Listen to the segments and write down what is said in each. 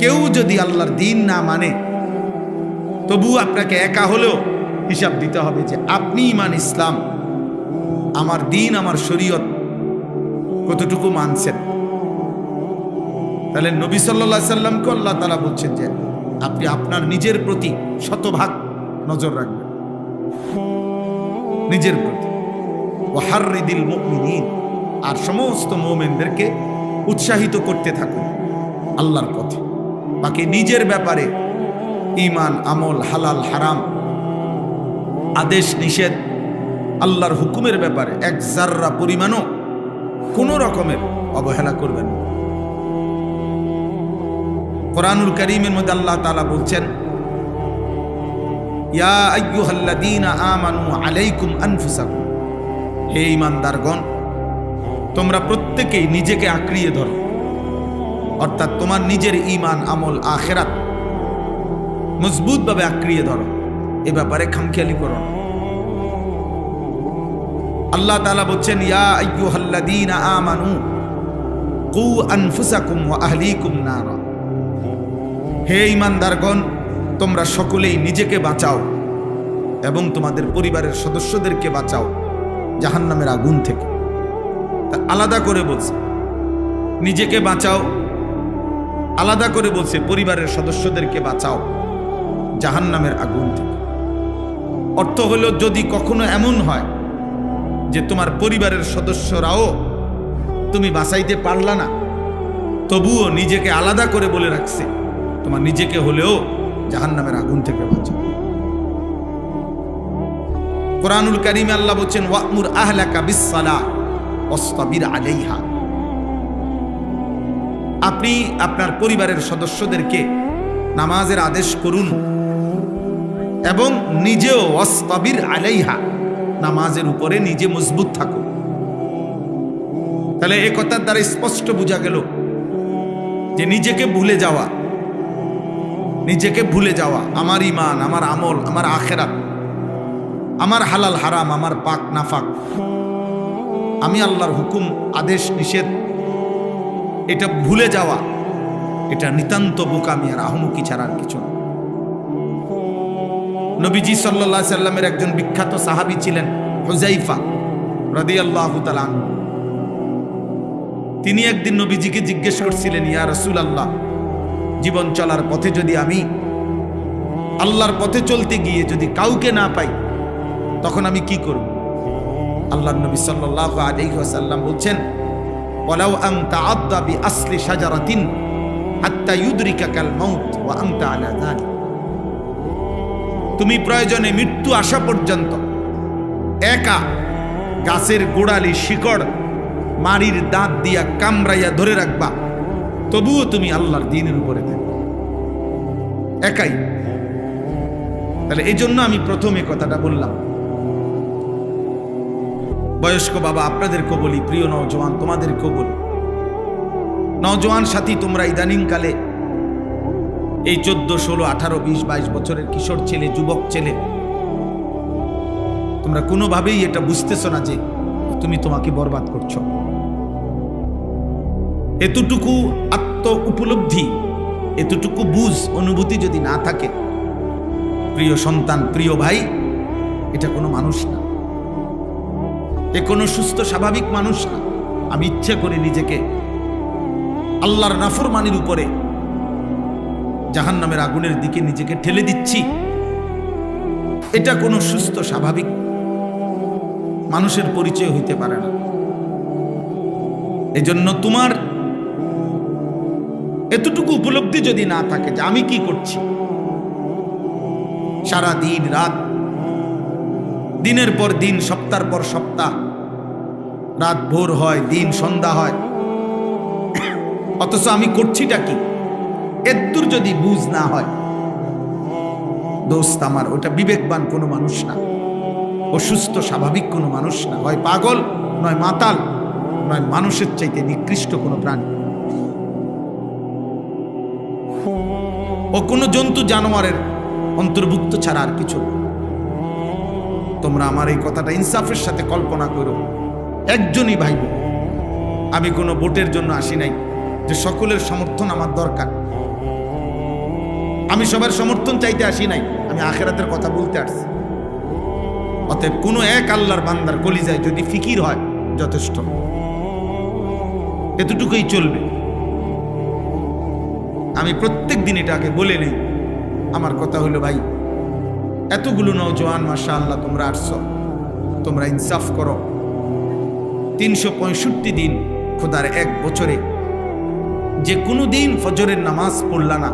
কেউ যদি আল্লাহর দিন না মানে তবু আপনাকে একা হলেও হিসাব দিতে হবে যে আপনি ইমান ইসলাম, আমার দিন, আমার শরীয়ত কতটুকু মানছেন। তাহলে নবী সাল্লাল্লাহু আলাইহি সাল্লামকে আল্লাহ তাআলা বলছেন যে আপনি আপনার নিজের প্রতি শতভাগ নজর রাখবেন, নিজের প্রতি। ওয়াহাররিদিল মুমিনিন, আর সমস্ত মুমিনদেরকে উৎসাহিত করতে থাকুন আল্লাহর পথে। বাকি নিজের ব্যাপারে ঈমান, আমল, হালাল হারাম, আদেশ নিষেধ, আল্লাহর হুকুমের ব্যাপারে এক জাররা পরিমাণও কোনো রকমের অবহেলা করবেন। কোরআনুল কারীমের মধ্যে আল্লাহ তাআলা বলছেন, ইয়া আইয়ুহাল্লাযীনা আমানু আলাইকুম আনফুসাকুম, হে ঈমানদারগণ, তোমরা প্রত্যেকেই নিজেকে আঁকড়িয়ে ধরো, অর্থাৎ তোমার নিজের ঈমান, আমল, আখিরাত মজবুতভাবে আঁকড়িয়ে ধরো, এ ব্যাপারে খামখেয়ালি করো না। আল্লাহ তাআলা বলছেন, ইয়া আইয়ুহাল্লাযীনা আমানু কু আনফুসাকুম ওয়া আহলিকুম নারা, হে ঈমানদারগণ, তোমরা সকলেই নিজেকে বাঁচাও এবং তোমাদের পরিবারের সদস্যদেরকে বাঁচাও জাহান্নামের আগুন থেকে। তা আলাদা করে বলছে নিজেকে বাঁচাও, আলাদা করে বলছে পরিবারের সদস্যদেরকে বাঁচাও জাহান্নামের আগুন থেকে। অর্থ হলো, যদি কখনো এমন হয় যে তোমার পরিবারের সদস্যরাও তুমি বাঁচাইতে পারলা না, তবুও নিজেকে আলাদা করে বলে রাখছে তোমার নিজেকে হলেও জাহান্নামের আগুন থেকে বাঁচাও। কোরআনুল কারীমে আল্লাহ বলছেন, ওয়া'মুর আহলাকা বিস-সালাহ ওয়াসতাবির আলাইহা, আপনি আপনার পরিবারের সদস্যদেরকে নামাজের আদেশ করুন এবং নিজেও ওয়াসতাবির আলাইহা, নামাজের উপরে নিজে মজবুত থাকুন। তাহলে এই কথার দ্বারা স্পষ্ট বোঝা গেল যে নিজেকে ভুলে যাওয়া, নিজেকে ভুলে যাওয়া, আমার ঈমান, আমার আমল, আমার আখিরাত, আমার হালাল হারাম, আমার পাক নাফাক, আমি আল্লাহর হুকুম, আদেশ নিষেধ, এটা ভুলে যাওয়া, এটা নিতান্ত বোকামি আর আহমকি ছাড়া আর কিছু না। নবীজি সাল্লাল্লাহু আলাইহি সাল্লামের একজন বিখ্যাত সাহাবী ছিলেন হুযায়ফা রাদিয়াল্লাহু তাআলা আনহু। তিনি একদিন নবীজিকে জিজ্ঞেস করছিলেন, ইয়া রাসূলুল্লাহ, জীবন চলার পথে যদি আমি আল্লাহর পথে চলতে গিয়ে যদি কাউকে না পাই, তখন আমি কি করব? আল্লাহর নবী সাল্লাল্লাহু আলাইহি ওয়াসাল্লাম বলছেন, ওয়ালাউ আন তাআদ্দা বিআসলি শাজারাতিন হাত্তা ইউদরিকাকাল মাউত ওয়া আনতা আলা যালিক, তুমি প্রয়োজনে মৃত্যু আসা পর্যন্ত একা গাছের গোড়ালি শিকড় মারির দাঁত দিয়া কামড়াইয়া ধরে রাখবা, তবুও তুমি আল্লাহর দ্বীনের উপরে থাকবে একাই। তাহলে এই জন্য আমি প্রথমে কথাটা বললাম। বয়স্ক বাবা আপনাদেরকেও বলি, প্রিয় নওজোয়ান তোমাদেরকেও বলি, নওজোয়ান সাথী, তোমরা ইদানিং কালে এই 14, 16, 18, 20, 22 বছরের কিশোর ছেলে, যুবক ছেলে, তোমরা কোনোভাবেই এটা বুঝতেছ না যে তুমি তোমাকে বরবাদ করছো। এতটুকু আত্ম উপলব্ধি, এতটুকু বুঝ, অনুভূতি যদি না থাকে, প্রিয় সন্তান, প্রিয় ভাই, এটা কোনো মানুষ না, এ কোনো সুস্থ স্বাভাবিক মানুষ না। আমি ইচ্ছে করে নিজেকে আল্লাহর নাফরমানির উপরে জাহান্নামের আগুনের দিকে নিজেকে ঠেলে দিচ্ছি, এটা কোনো সুস্থ স্বাভাবিক মানুষের পরিচয় হইতে পারে না। এজন্য তোমার এতটুকু উপলব্ধি যদি না থাকে যে আমি কি করছি, সারা দিন রাত, দিনের পর দিন, সপ্তাহের পর সপ্তাহ, রাত ভোর হয়, দিন সন্ধ্যা হয়, অথচ আমি করছিটা কি, এদ্দুর যদি বুঝ না হয়, দোস্ত আমার, ওটা বিবেকবান কোনো মানুষ না, ও সুস্থ স্বাভাবিক কোনো মানুষ না, হয় পাগল, নয় মাতাল, নয় মানুষের চাইতে নিকৃষ্ট কোনো প্রাণী, ও কোনো জন্তু জানোয়ারের অন্তর্ভুক্ত ছাড়া আর কিছু। তোমরা আমার এই কথাটা ইনসাফের সাথে কল্পনা করো। একজনই ভাইব, আমি কোনো ভোটের জন্য আসি নাই যে সকলের সমর্থন আমার দরকার, আমি সবার সমর্থন চাইতে আসি নাই, আমি আখিরাতের কথা বলতে আসছি। অতএব কোনো এক আল্লাহর বান্দার কলিজায় যদি ফিকির হয় যথেষ্ট, এতটুকুই চলবে। আমি প্রত্যেক দিন এটাকে বলে নেই। আমার কথা হলো ভাই, এতগুলো নওজোয়ান মাশাআল্লাহ তোমরা আসছো, তোমরা ইনসাফ করো। 365 দিন খোদার এক বছরে যে কোনো দিন ফজরের নামাজ পড়লা না,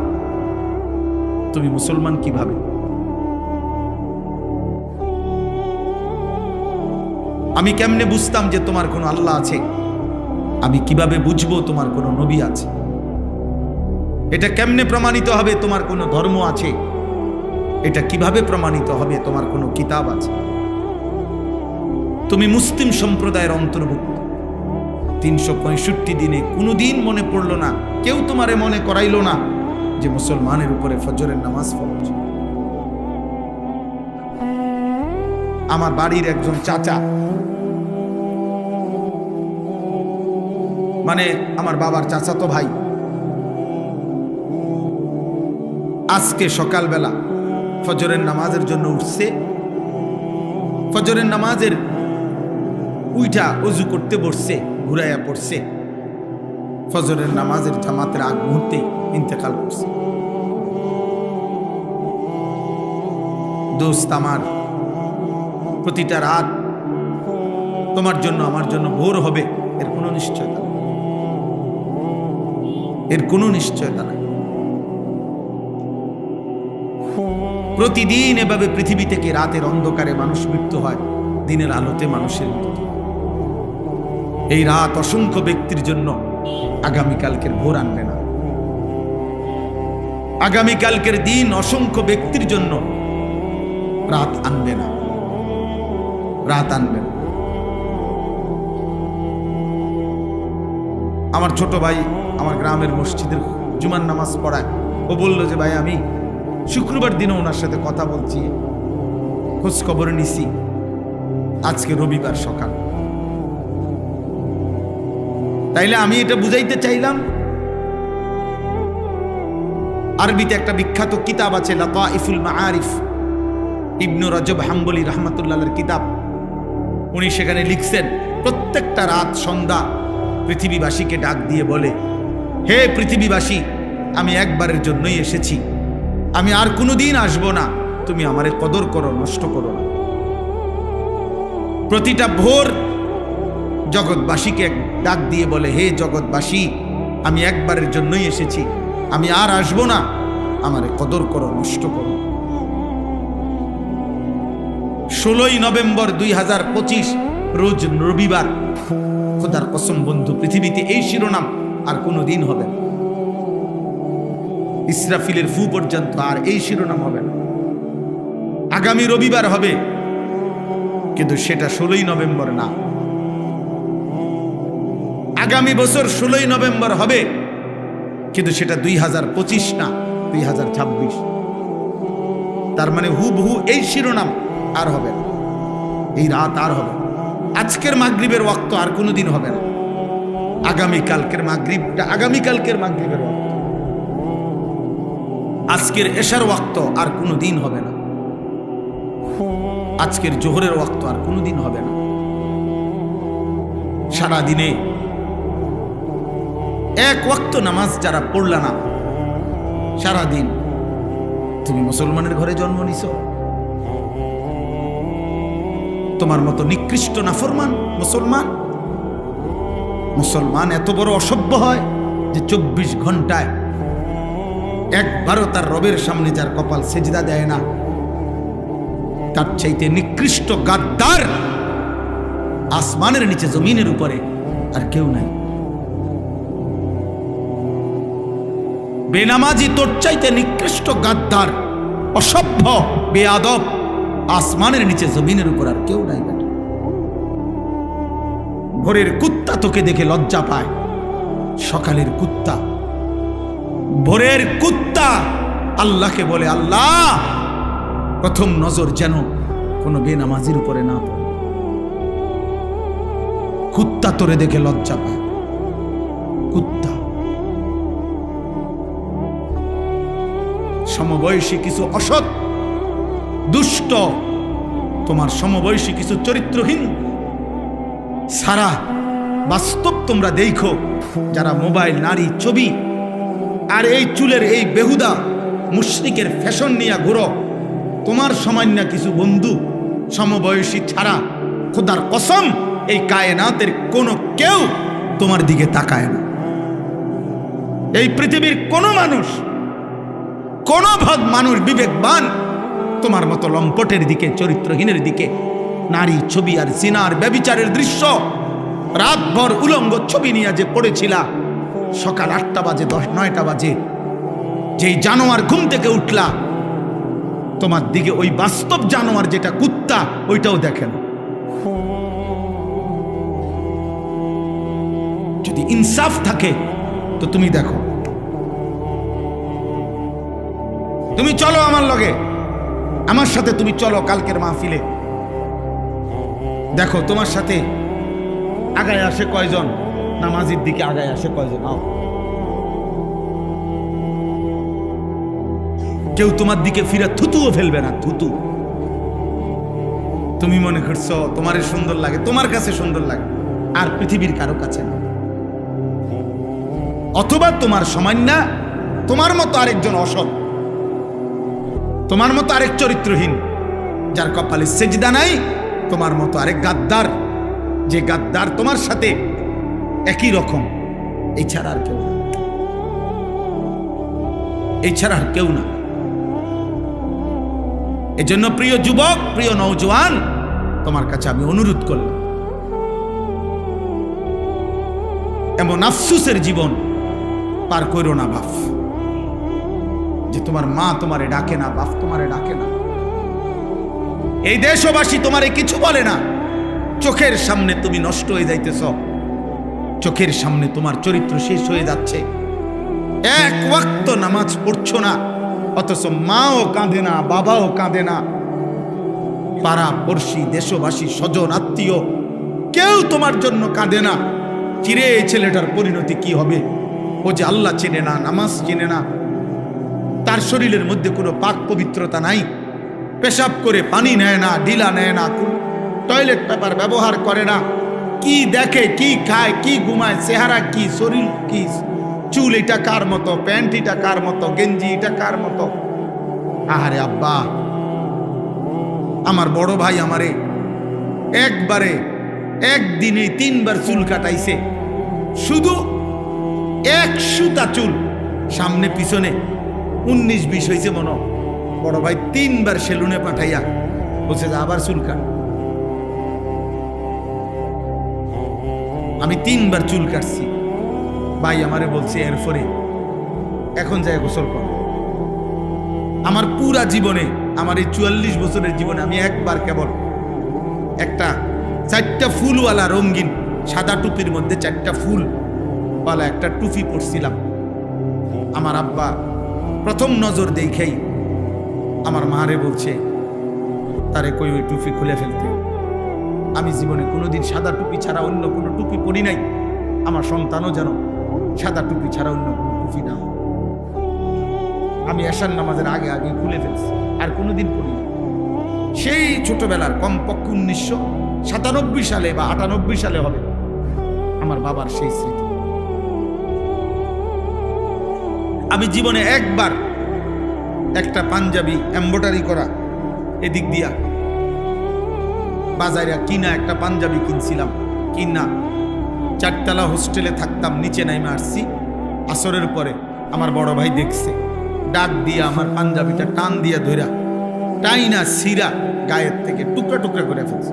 তুমি মুসলমান কিভাবে? আমি কেমনে বুঝতাম যে তোমার কোনো আল্লাহ আছে? আমি কিভাবে বুঝবো তোমার কোনো নবী আছে? এটা কেমনে প্রমাণিত হবে তোমার কোনো ধর্ম আছে? এটা কিভাবে প্রমাণিত হবে তোমার কোনো কিতাব আছে? তুমি মুসলিম সম্প্রদায়ের অন্তর্ভুক্ত। 365 দিনে কোনো দিন মনে পড়লো না, কেউ তোমারে মনে করাইলো না যে মুসলমানের উপরে ফজরের নামাজ ফরজ। আমার বাড়ির একজন চাচা, মানে আমার বাবার চাচাতো ভাই, আজকে সকালবেলা ফজরের নামাজের জন্য উঠছে। ফজরের নামাজের উইঠা অজু করতে বসছে, ঘুরাইয়া পড়ছে। ফজরের নামাজের জামাতের আগ মুহূর্তে ইন্তেকাল করছে। দোস্ত আমার, প্রতিটা রাত তোমার জন্য আমার জন্য ভোর হবে এর কোনো নিশ্চয়তা নেই, এর কোনো নিশ্চয়তা নাই। প্রতিদিন এভাবে পৃথিবী থেকে রাতের অন্ধকারে মানুষ মৃত্যু হয়, দিনের আলোতে মানুষের মৃত্যু। এই রাত অসংখ্য ব্যক্তির জন্য আগামীকালকের ভোর আনবে না। আগামীকালকের দিন অসংখ্য ব্যক্তির জন্য রাত আনবে না, রাত আনবে না। আমার ছোট ভাই আমার গ্রামের মসজিদের জুমার নামাজ পড়ায়। ও বলল যে ভাই, আমি শুক্রবার দিনে ওনার সাথে কথা বলছি, খোঁজ খবর নিছি, আজকে রবিবার সকাল। তাইলে আমি এটা বুঝাইতে চাইলাম, আরবিতে একটা বিখ্যাত কিতাব আছে লাতাইফুল মাআরিফ, ইবনু রজব হাম্বলি রাহমাতুল্লাহর কিতাব। উনি সেখানে লিখছেন, প্রত্যেকটা রাত সন্ধ্যা পৃথিবীবাসীকে ডাক দিয়ে বলে, হে পৃথিবীবাসী, আমি একবারের জন্যই এসেছি, আমি আর কোনোদিন আসবো না, তুমি আমারে কদর করো, নষ্ট করো না। প্রতিটা ভোর জগৎবাসীকে ডাক দিয়ে বলে, হে জগৎবাসী, আমি একবারের জন্যই এসেছি, আমি আর আসবো না, আমারে কদর করো, নষ্ট করো। 16 নভেম্বর 2025 রোজ রবিবার। খোদার কসম বন্ধু, পৃথিবীতে এই শিরোনাম আর কোনো দিন হবে না। ইসরাফিলের ফু পর্যন্ত আর এই শিরোনাম হবে না। আগামী রবিবার হবে, কিন্তু সেটা 16 নভেম্বর না। আগামী বছর 16 নভেম্বর হবে, কিন্তু সেটা 2025 না, 2026। তার মানে হুবহু এই শিরোনাম আর হবে না, এই রাত আর হবে না। আজকের মাগরিবের ওয়াক্ত আর কোনোদিন হবে না। আগামীকালকের মাগরিবটা আগামীকালকের মাগরিবের ওয়াক্ত। আজকের এশার ওয়াক্ত আর কোনোদিন হবে না। আজকের জোহরের ওয়াক্ত আর কোনোদিন হবে না। সারা দিনে এক ওয়াক্ত নামাজ যারা পড়লা না, সারা দিন তুমি মুসলমানের ঘরে জন্ম নিছো। তোমার মতো নিকৃষ্ট নাফরমান মুসলমান, মুসলমান এত বড় অসভ্য হয় যে 24 ঘন্টায় একবারও তার রবের সামনে যার কপাল সেজদা দেয় না, তার চাইতে নিকৃষ্ট গাদ্দার আসমানের নিচে জমিনের উপরে আর কেউ নাই। বেনামাজি তোর চাইতে নিকৃষ্ট গাদ্দার, অসভ্য, বেয়াদব আসমানের নিচে জমিনের উপর আর কেউ নাই। ভোরের কুত্তা তোকে দেখে লজ্জা পায়, সকালের কুত্তা, ভোরের কুত্তা আল্লাহকে বলে, আল্লাহ প্রথম নজর যেন কোনো বেনামাজির উপরে না পড়ে। কুত্তা তোরে দেখে লজ্জা পায়, কুত্তা। সমবয়সী কিছু অসৎ দুষ্ট, তোমার সমবয়সী কিছু চরিত্রহীন সারা বাস্তব তোমরা দেখো, যারা মোবাইল, নারী, ছবি আর এই চুলের এই বেহুদা মুশরিকের ফ্যাশন নিয়ে ঘুরো, তোমার সামান্য কিছু বন্ধু সমবয়সী ছাড়া খোদার কসম এই কায়নাতের কোনো কেউ তোমার দিকে তাকায় না। এই পৃথিবীর কোনো মানুষ, কোনো মানুষ বিবেকবান তোমার মতো লম্পটের দিকে, চরিত্রহীনের দিকে, নারী, ছবি আর জিনার ব্যভিচারের দৃশ্য রাতভর উলঙ্গ ছবি নিয়ে যে পড়েছিলা, সকাল 8টা বাজে 9টা বাজে যেই জানোয়ার ঘুম থেকে উঠলা, তোমার দিকে ওই বাস্তব জানোয়ার যেটা কুত্তা, ওইটাও দেখেন। যদি ইনসাফ থাকে তো তুমি দেখো, তুমি চলো আমার লগে, আমার সাথে তুমি চলো কালকের মাহফিলে, দেখো তোমার সাথে আগায় আসে কয়জন, নামাজের দিকে আগায় আসে কয়জন। আও, কেউ তোমার দিকে ফিরে থুতুও ফেলবে না, থুতু। তুমি মনে করছো তোমার সুন্দর লাগে, তোমার কাছে সুন্দর লাগে, আর পৃথিবীর কারো কাছে না। অথবা তোমার সামান্য, তোমার মতো আরেকজন অসৎ, তোমার মতো আরেক চরিত্রহীন, যার কপালে সেজদা নাই, তোমার মতো আরেক গাদ্দার, যে গাদ্দার তোমার সাথে একই রকম, এছাড়া আর কেউ না, এছাড়া আর কেউ না। এজন্য প্রিয় যুবক, প্রিয় নওজোয়ান, তোমার কাছে আমি অনুরোধ করলাম, এমন আফসুসের জীবন পার করো না বাপ, যে তোমার মা তোমারে ডাকে না, বাপ তোমারে ডাকে না, এই দেশবাসী তোমারে কিছু বলে না, চোখের সামনে তুমি নষ্ট হয়ে যাইতেছ, চোখের সামনে তোমার চরিত্র শেষ হয়ে যাচ্ছে, এক ওয়াক্ত নামাজ পড়ছো না, অথচ মাও কাঁদে না, বাবাও কাঁদে না, পাড়া পড়শি, দেশবাসী, স্বজন, আত্মীয় কেউ তোমার জন্য কাঁদে না। চিরে এই ছেলেটার পরিণতি কি হবে? ও যে আল্লাহ চেনে না, নামাজ চেনে না, তার শরীরের মধ্যে কোনো পাক পবিত্রতা নাই, পেশাব করে পানি নেয় না, ঢিলা নেয় না, টয়লেট পেপার ব্যবহার করে না, কি দেখে, কি খায়, কি ঘুমায়, চেহারা কি, শরীর কি, চুল এটা কার মতো, প্যান্ট এটা কার মতো, গেঞ্জি এটা কার মতো। আহারে আব্বা, আমার বড় ভাই আমারে একবারে একদিনে 3বার চুল কাটাইছে, শুধু এক সুতা চুল, সামনে পিছনে 19-20 হয়েছে মনে। বড় ভাই 3বার সেলুনে পাঠাইয়া বলছে যে আবার চুল কাট। আমি 3বার চুল কাটছি, ভাই আমারে বলছে এরপরে এখন যায় গোসল কর। আমার পুরা জীবনে, আমার এই 44 বছরের জীবনে আমি একবার কেবল একটা 4টা ফুলওয়ালা রঙিন সাদা টুপির মধ্যে 4টা ফুলওয়ালা একটা টুপি পরছিলাম। আমার আব্বা প্রথম নজর দেখেই আমার মারে বলছে তারে কই ওই টুপি খুলে ফেলতে। আমি জীবনে কোনোদিন সাদা টুপি ছাড়া অন্য কোনো টুপি পরি নাই, আমার সন্তানও যেন সাদা টুপি ছাড়া অন্য কোনো টুপি না। আমি এশার নামাজের আগে আগে খুলে ফেলছি, আর কোনোদিন পড়ি না। সেই ছোটবেলার কমপক্ষে 1997 সালে বা 98 সালে হবে আমার বাবার সেই স্মৃতি। আমি জীবনে একবার একটা পাঞ্জাবি এমব্রয়ডারি করা এদিক দিয়া বাজারে কিনা একটা পাঞ্জাবি কিনছিলাম, কিনা 4তলা হোস্টেলে থাকতাম, নিচে নাইমে আসছি আসরের পরে। আমার বড় ভাই দেখছে, ডাক দিয়া আমার পাঞ্জাবিটা টান দিয়া ধইরা টাইনা সিরা গায়ের থেকে টুকরা টুকরা করে ফেলছে।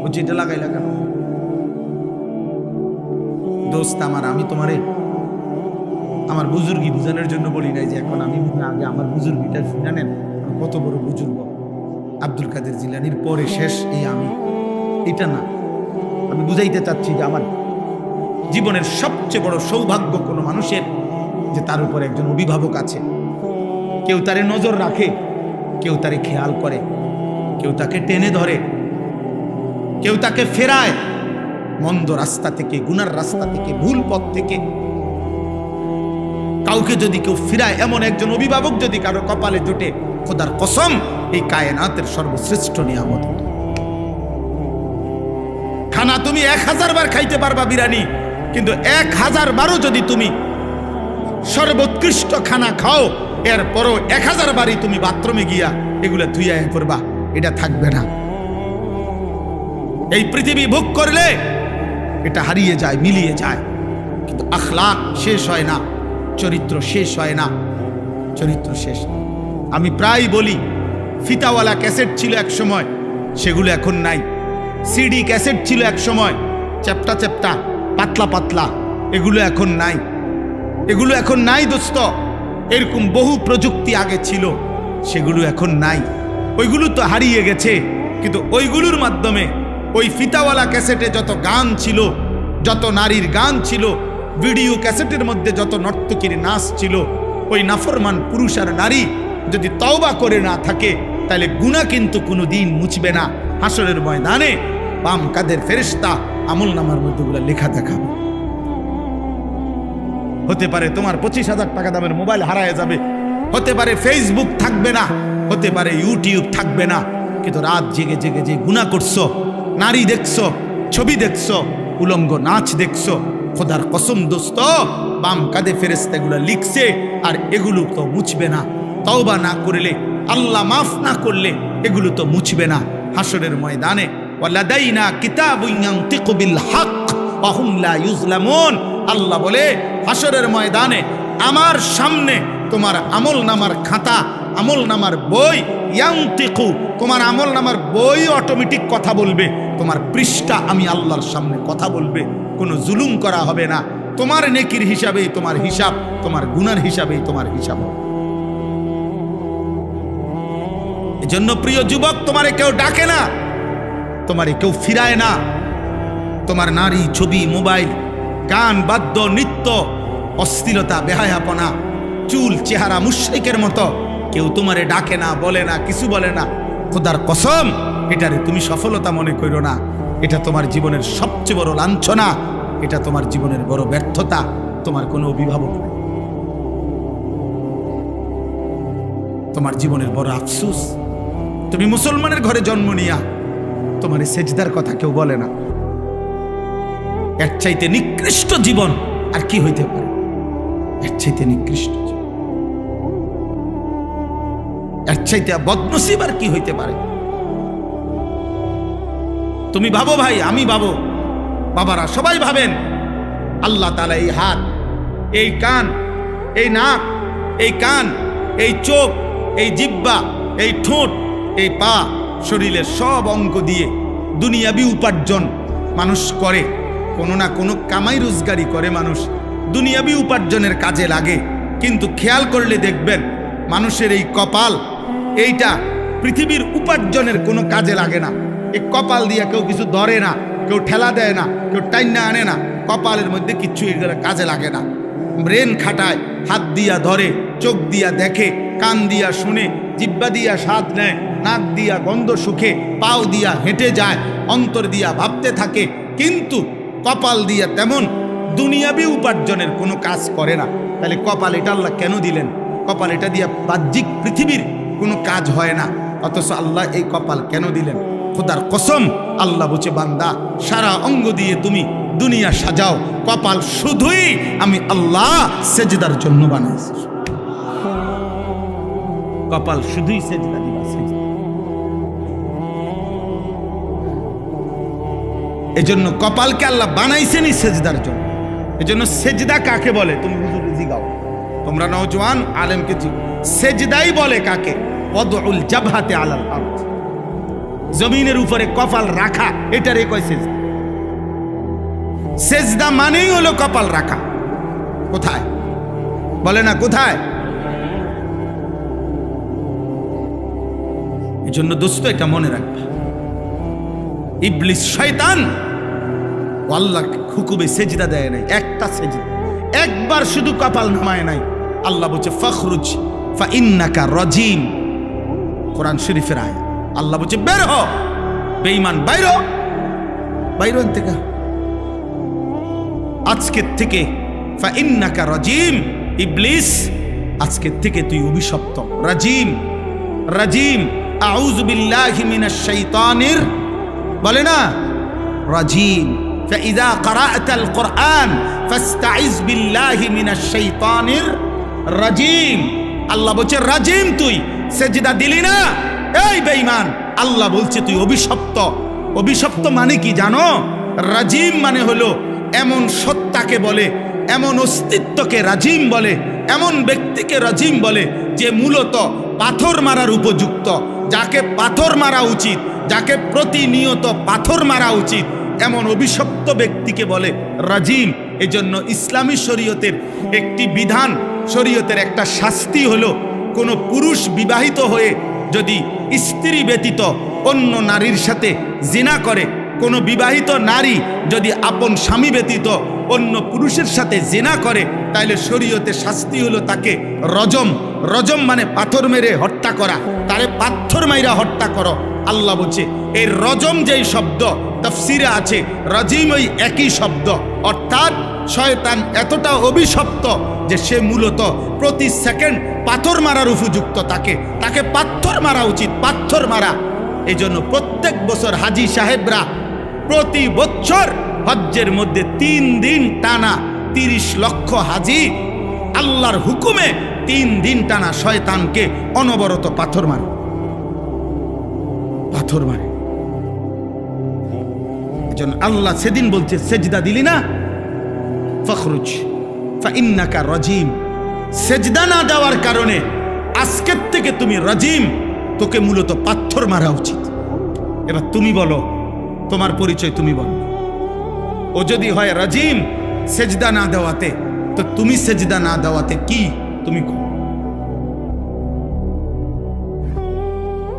ও যেটা লাগাইলা কেন? দোস্ত আমার, আমি তোমারে আমার বুজুর্গি বুঝানোর জন্য বলি নাই যে এখন আমি আগে আমার বুজুর্গিটা শুনে নেন, কত বড় বুজুর্গ, আব্দুল কাদের জিলানির পরে শেষ এই আমি, এটা না। আমি বুঝাইতে চাচ্ছি যে আমার জীবনের সবচেয়ে বড় সৌভাগ্য কোনো মানুষের যে তার উপরে একজন অভিভাবক আছে, কেউ তারে নজর রাখে, কেউ তারে খেয়াল করে, কেউ তাকে টেনে ধরে, কেউ তাকে ফেরায় মন্দ রাস্তা থেকে, গুনার রাস্তা থেকে, ভুল পথ থেকে। কাউকে যদি কেউ ফিরায়, এমন একজন অভিভাবক যদি কারো কপালে জুটে, খোদার কসম এই কায়নাতের সর্বশ্রেষ্ঠ নিয়ামত। খানা তুমি 1000 বার খাইতে পারবা বিরিয়ানি, কিন্তু 1000 বারও যদি তুমি সর্বোৎকৃষ্ট খানা খাও, এরপরও 1000 বারই তুমি বাথরুমে গিয়া এগুলা ধুইয়া করবা, এটা থাকবে না। এই পৃথিবী ভোগ করলে এটা হারিয়ে যায়, মিলিয়ে যায়, কিন্তু আখলাক শেষ হয় না, চরিত্র শেষ হয় না, চরিত্র শেষ। আমি প্রায় বলি, ফিতাওয়ালা ক্যাসেট ছিল এক সময়, সেগুলো এখন নাই। সিডি ক্যাসেট ছিল এক সময়, চ্যাপ্টা চ্যাপ্টা, পাতলা পাতলা, এগুলো এখন নাই, এগুলো এখন নাই দোস্ত। এরকম বহু প্রযুক্তি আগে ছিল, সেগুলো এখন নাই, ওইগুলো তো হারিয়ে গেছে। কিন্তু ওইগুলোর মাধ্যমে ওই ফিতাওয়ালা ক্যাসেটে যত গান ছিল, যত নারীর গান ছিল, ভিডিও ক্যাসেটের মধ্যে যত নর্তকীর নাচ ছিল, ওই নাফরমান পুরুষ আর নারী যদি তওবা করে না থাকে, তাহলে গুনাহ কিন্তু কোনো দিন মুছবে না। হাসরের ময়দানে বাম কাদের ফেরেশতা আমল নামার মধ্যে ওগুলো লেখা দেখাবে। হতে পারে তোমার 25,000 টাকা দামের মোবাইল হারায় যাবে, হতে পারে ফেসবুক থাকবে না, হতে পারে ইউটিউব থাকবে না, কিন্তু রাত জেগে জেগে যে গুনাহ করছো, নারী দেখছো, ছবি দেখছো, উলঙ্গ নাচ দেখছো, খোদার কসম দোস্ত, বাম কাঁধে ফেরেশতা এগুলো লিখছে, আর এগুলো তো মুছবে না। তওবা না করলে, আল্লাহ মাফ না করলে এগুলো তো মুছবে না। হাসরের ময়দানে ওয়ালাদাইনা কিতাবুন ইয়ানতিকু বিল হক ওয়া হুম লা ইউজলামুন, আল্লাহ বলে হাসরের ময়দানে আমার সামনে তোমার আমল নামার খাতা, আমল নামার বই, ইয়ানতিকু, তোমার আমল নামার বই অটোমেটিক কথা বলবে, তোমার পৃষ্ঠা আমি আল্লাহর সামনে কথা বলবে, কোনো জুলুম করা হবে না। তোমার নেকির হিসাবেই তোমার হিসাব, তোমার গুনার হিসাবেই তোমার হিসাব। এজন্য প্রিয় যুবক, তোমারে কেউ ডাকে না, তোমারে কেউ ফিরায় না। তোমার নারী, ছবি, মোবাইল, গান, বাদ্য, নৃত্য, অশ্লীলতা, বেহায়াপনা, চুল, চেহারা মুশরিকের মতো কেউ তোমারে ডাকে না, বলে না, কিছু বলে না। খোদার কসম, এটারে তুমি সফলতা মনে করো না। এটা তোমার জীবনের সবচেয়ে বড় লাঞ্ছনা, এটা তোমার জীবনের বড় ব্যর্থতা। তোমার কোনো অভিভাবক নেই, তোমার জীবনের বড় আফসোস। তুমি মুসলমানের ঘরে জন্ম নিয়া তোমার সেজদার কথা কেউ বলে না। এর চাইতে নিকৃষ্ট জীবন আর কি হইতে পারে? এর চাইতে নিকৃষ্ট, এর চাইতে বদনসিব আর কি হইতে পারে? তুমি ভাবো ভাই, আমি ভাবো, বাবারা সবাই ভাবেন, আল্লাহ তাআলা এই হাত, এই কান, এই নাক, এই কান, এই চোখ, এই জিহ্বা, এই ঠোঁট, এই পা, শরীরের সব অঙ্গ দিয়ে দুনিয়াবি উপার্জন মানুষ করে, কোনো না কোনো কামাই রোজগারি করে মানুষ, দুনিয়াবি উপার্জনের কাজে লাগে। কিন্তু খেয়াল করলে দেখবেন মানুষের এই কপাল, এইটা পৃথিবীর উপার্জনের কোনো কাজে লাগে না। এই কপাল দিয়ে কেউ কিছু ধরে না, কেউ ঠেলা দেয় না, কেউ টাইনা আনে না, কপালের মধ্যে কিচ্ছু এগুলো কাজে লাগে না। ব্রেন খাটায়, হাত দিয়া ধরে, চোখ দিয়া দেখে, কান দিয়া শুনে, জিহ্বা দিয়া স্বাদ নেয়, নাক দিয়া গন্ধ শুকে, পাও দিয়া হেঁটে যায়, অন্তর দিয়া ভাবতে থাকে, কিন্তু কপাল দিয়া তেমন দুনিয়াবি উপার্জনের কোনো কাজ করে না। তাহলে কপাল এটা আল্লাহ কেন দিলেন? কপাল এটা দিয়া বাহ্যিক পৃথিবীর কোনো কাজ হয় না, অথচ আল্লাহ এই কপাল কেন দিলেন? খোদার কসম, আল্লাহ বলছে, বান্দা সারা অঙ্গ দিয়ে তুমি দুনিয়া সাজাও, কপাল শুধুই আমি আল্লাহ সেজদার জন্য বানাইছি। কপাল শুধুই সেজদা দিবা, সেজদা। এজন্য কপালকে আল্লাহ বানাইছেনই সেজদার জন্য। এজন্য সেজদা কাকে বলে তুমি হুজুর জিগাও, তোমরা নওজওয়ান আলেমকে জিগাও, সেজদাই বলে কাকে? ওয়াদউল জাবহাতে আলাল আরদ, জমিনের উপরে কপাল রাখা, এটারে কয় সেজদা। সেজদা মানেই হলো কপাল রাখা। কোথায় বলে না, কোথায়? এজন্য দোস্ত এটা মনে রাখবা, ইবলিস শয়তান আল্লাহ হুকুমে সেজদা দেয় নাই, একটা সেজদা, একবার শুধু কপাল নামায় নাই। আল্লাহ বলছে ফখরুজ ফা ইন্নাকা রাজিম, কোরআন শরীফের আয়াত। আল্লাহ বলছে বের হ বেঈমান, বাইর হ, বাইর থেকে আজকের থেকে ফা ইন্নাকা রাজিম, ইবলিস আজকের থেকে তুই অভিশপ্ত, রাজিম। রাজিম আউযু বিল্লাহি মিনাশ শাইতানির, বলে না রাজিম। ফাইযা ক্বরা'তাল কুরআন ফাস্তাইজ বিল্লাহি মিনাশ শাইতানির রাজিম। আল্লাহ বলছে রাজিম, তুই সেজদা দিলি না, এই বেঈমান। আল্লাহ বলছে তুই অভিশপ্ত। অভিশপ্ত মানে কি জানো? রাজিম মানে হলো এমন সত্তাকে বলে, এমন অস্তিত্বকে রাজিম বলে, এমন ব্যক্তিকে রাজিম বলে যে মূলত পাথর মারার উপযুক্ত, যাকে পাথর মারা উচিত, যাকে প্রতিনিয়ত পাথর মারা উচিত, এমন অভিশপ্ত ব্যক্তিকে বলে রাজিম। এজন্য ইসলামী শরীয়তের একটি বিধান, শরীয়তের একটা শাস্তি হলো কোনো পুরুষ বিবাহিত হয়ে যদি স্ত্রী ব্যতীত অন্য নারীর সাথে জিনা করে, কোনো বিবাহিত নারী যদি আপন স্বামী ব্যতীত অন্য পুরুষের সাথে জিনা করে, তাহলে শরীয়তে শাস্তি হলো তাকে রজম। রজম মানে পাথর মেরে হত্যা করা, তারে পাথর মাইরা হত্যা করো। আল্লাহ বলছে এই রজম যেই শব্দ তাফসিরে আছে, রাজিম ওই একই শব্দ। অর্থাৎ শয়তান এতটা অভিশপ্ত যে সে মূলত প্রতি সেকেন্ড পাথর মারার উপযুক্ত, তাকে পাথর মারা উচিত, পাথর মারা। এই জন্য প্রত্যেক বছর হাজি সাহেবরা প্রতি বছর হজ্জের মধ্যে 3 দিন টানা 30 লক্ষ হাজি আল্লাহর হুকুমে 3 দিন টানা শয়তানকে অনবরত পাথর মারে, পাথর মারে। এজন্য আল্লাহ সেদিন বলছে সেজদা দিলি না, ফখরুজ ফাইন্নাকা রাজিম। সেজদা না দেওয়ার কারণে আজকের থেকে তুমি রাজিম, তোকে মূলত পাথর মারা উচিত। এবার তুমি বলো, তোমার পরিচয় তুমি বলো। ও যদি হয় রাজিম সেজদা না দেওয়াতে, তো তুমি সেজদা না দেওয়াতে কি?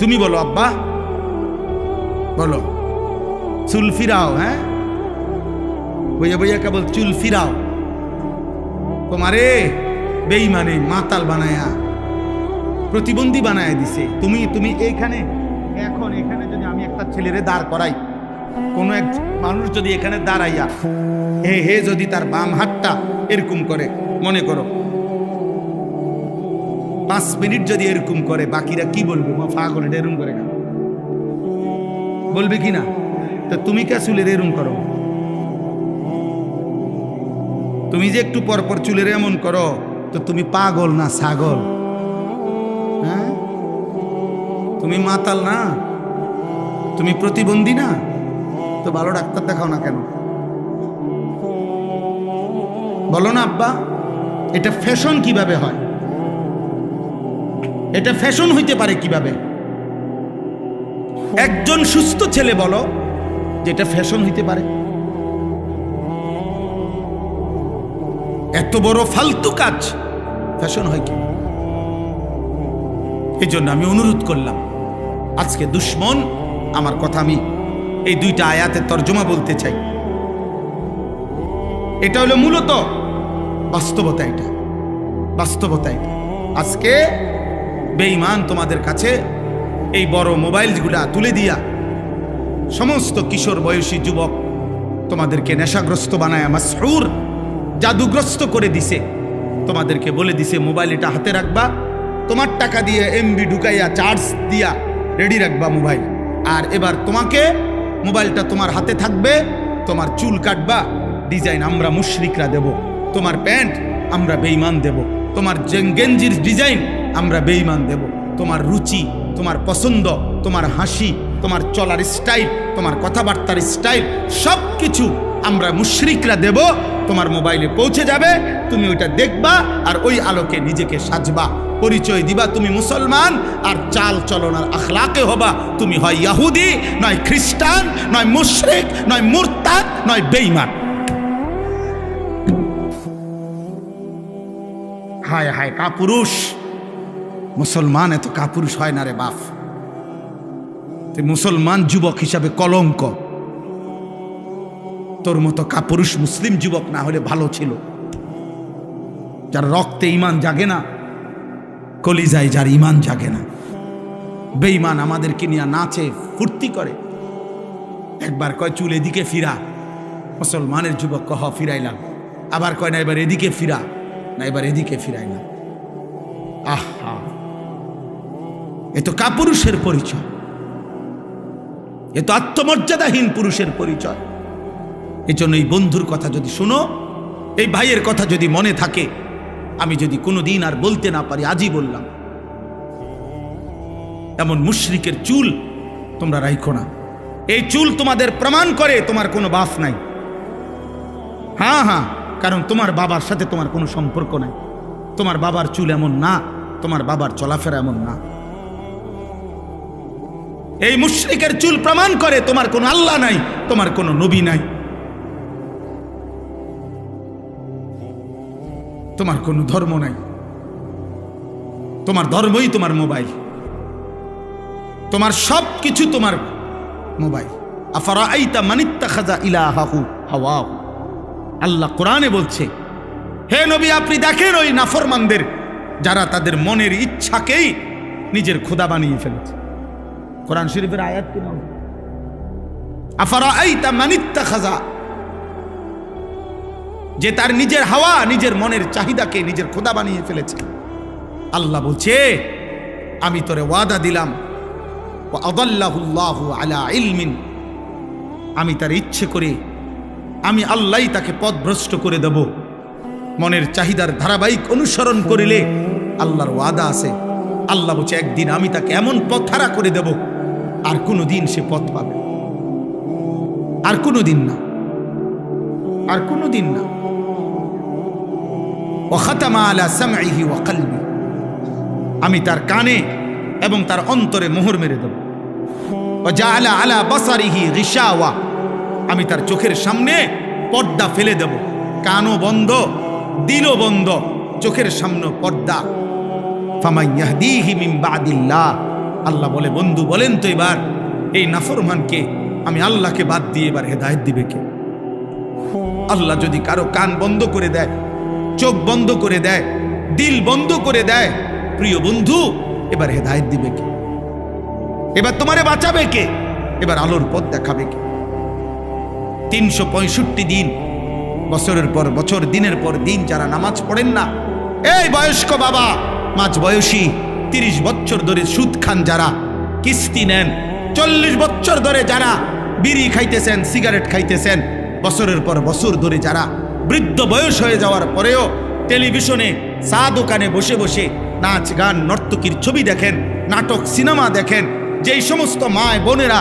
তুমি বলো আব্বা, বলো। চুল ফিরাও, হ্যাঁ বইয়া বইয়া কেবল চুল ফিরাও। তোমারে বেঈমানে মাতাল বানায়া, প্রতিবন্ধী বানায়া দিছে। তুমি এইখানে এখন এখানে যদি আমি একটা ছেলেরে দাঁড় করাই, কোন এক মানুষ যদি এখানে দাঁড়াইয়া হে যদি তার বাম হাতটা এরকম করে, মনে করো 5 মিনিট যদি এরকম করে, বাকিরা কি বলবে? পাগল, এটা এরকম করে না বলবে কি না? তো তুমি কে চুলের এরকম করো? তুমি যে একটু পরপর চুলের এমন করো, তো তুমি পাগল না ছাগল? হ্যাঁ, তুমি মাতাল না, তুমি প্রতিবন্ধী না, তো ভালো ডাক্তার দেখাও না কেন? বলো না আব্বা। এটা ফ্যাশন কিভাবে হয়? এটা ফ্যাশন হইতে পারে কিভাবে? একজন সুস্থ ছেলে বলো যে এটা ফ্যাশন হইতে পারে? এত বড় ফালতু কাজ ফ্যাশন হয় কি? এই জন্য আমি অনুরোধ করলাম, আজকে দুশ্মন আমার কথা, আমি এই 2টা আয়াতের তর্জমা বলতে চাই। এটা হলো মূলত বাস্তবতা, এটা বাস্তবতা। এটা আজকে বেঈমান তোমাদের কাছে এই বড় মোবাইলগুলা তুলে দিয়া সমস্ত কিশোর বয়সী যুবক তোমাদেরকে নেশাগ্রস্ত বানায়, মাসহুর জাদুগ্রস্ত করে দিছে। তোমাদেরকে বলে দিছে মোবাইল এটা হাতে রাখবা, তোমার টাকা দিয়ে এমবি ঢুকাইয়া চার্জ দিয়া রেডি রাখবা মোবাইল। আর এবার তোমাকে মোবাইলটা তোমার হাতে থাকবে, তোমার চুল কাটবা ডিজাইন আমরা মুশরিকরা দেব, তোমার প্যান্ট আমরা বেঈমান দেব, তোমার গেঞ্জির ডিজাইন আমরা বেঈমান দেব, তোমার রুচি, তোমার পছন্দ, তোমার হাসি, তোমার চলার স্টাইল, তোমার কথাবার্তার স্টাইল, সব কিছু আমরা মুশরিকরা দেব। তোমার মোবাইলে পৌঁছে যাবে, তুমি ওইটা দেখবা আর ওই আলোকে নিজেকে সাজবা, পরিচয় দিবা তুমি মুসলমান। আর চাল চলন আর আখলাকে হবা তুমি হয় ইহুদি, নয় খ্রিস্টান, নয় মুশরিক, নয় মুরতাদ, নয় বেঈমান। হায় হায় কাপুরুষ! মুসলমান এত কাপুরুষ হয় না রে বাপ। মুসলমান যুবক হিসাবে কলঙ্ক। তোর মতো কাপুরুষ মুসলিম যুবক না হলে ভালো ছিল, যার রক্তে ঈমান জাগে না, কলিজায় যার ঈমান জাগে না। বেঈমান আমাদেরকে নিয়ে নাচে, ফুর্তি করে। একবার কয় চুল এদিকে ফিরা, মুসলমানের যুবক কহ ফিরাইলাম। আবার কয় না এবার এদিকে ফিরা, না এবার এদিকে ফিরাই না। আহা, এ তো কাপুরুষের পরিচয়, এ তো আত্মমর্যাদাহীন পুরুষের পরিচয়। এই জন্য এই বন্ধুর কথা যদি শুনো, এই ভাইয়ের কথা যদি মনে থাকে, আমি যদি কোনোদিন আর বলতে না পারি, আজই বললাম, এমন মুশরিকের চুল তোমরা রাখো না। এই চুল তোমাদের প্রমাণ করে তোমার কোনো বাপ নাই। হ্যাঁ হ্যাঁ, কারণ তোমার বাবার সাথে তোমার কোনো সম্পর্ক নাই। তোমার বাবার চুল এমন না, তোমার বাবার চলাফেরা এমন না। এই মুশরিকের চুল প্রমাণ করে তোমার কোনো আল্লাহ নাই, তোমার কোনো নবী নাই, তোমার কোনো ধর্ম নাই। তোমার ধর্মই তোমার মোবাইল, তোমার সব কিছু তোমার মোবাইল। আফারাআইতা মান ইত্তাখাযা ইলাহাহু হাওয়াহু, আল্লাহ কোরআনে বলছে, হে নবী আপনি দেখেন ওই নাফরমানদের যারা তাদের মনের ইচ্ছাকেই নিজের খোদা বানিয়ে ফেলেছে। কোরআন শরীফের আয়াত কি নাম? আফারাআইতা মান ইত্তাখাযা, যে তার নিজের হাওয়া, নিজের মনের চাহিদাকে নিজের খোদা বানিয়ে ফেলেছে। আল্লাহ বলছে, আমি তোরে ওয়াদা দিলাম, ওয়া আদাল্লাহুল্লাহু আলা ইলমিন, আমি তার ইচ্ছে করে, আমি আল্লাহই তাকে পথভ্রষ্ট করে দেব। মনের চাহিদার ধারাবাহিক অনুসরণ করিলে আল্লাহর ওয়াদা আছে। আল্লাহ বলছে, একদিন আমি তাকে এমন পথহারা করে দেব, আর কোনো দিন সে পথ পাবে, আর কোনো দিন না, আর কোনো দিন না। ওয়া খাতামা আলা সামঈহি ওয়া কলবি, আমি তার কানে এবং তার অন্তরে মোহর মেরে দেব। ওয়া জাআলা আলা বাসারিহি গিশাওয়া, আমি তার চোখের সামনে পর্দা ফেলে দেব। কানও বন্ধ, দিলও বন্ধ, চোখের সামনে পর্দা। ফামান ইয়াহদিহি মিন বাদিল্লাহ, আল্লাহ বলে, বন্ধু বলেন তো এবার এই নাফরমানকে আমি আল্লাহকে বাদ দিয়ে এবার হেদায়েত দিবে কে? আল্লাহ যদি কারো কান বন্ধ করে দেয়, চোখ বন্ধ করে দেয়, দিল বন্ধ করে দেয়, প্রিয় বন্ধু এবার হেদায়েত দিবে কে? এবার তোমারে বাঁচাবে কে? এবার আলোর পথ দেখাবে কে? 365 দিন, বছরের পর বছর, দিনের পর দিন যারা নামাজ পড়েন না, এই বয়স্ক বাবা, মাঝ বয়সী, 30 বছর ধরে সুদ খান যারা, কিস্তি নেন, 40 বছর ধরে যারা বিড়ি খাইতেছেন, সিগারেট খাইতেছেন, বছরের পর বছর ধরে যারা বৃদ্ধ বয়স হয়ে যাওয়ার পরেও টেলিভিশনে, চা দোকানে বসে বসে নাচ গান নর্তকীর ছবি দেখেন, নাটক সিনেমা দেখেন, যেই সমস্ত মায় বোনেরা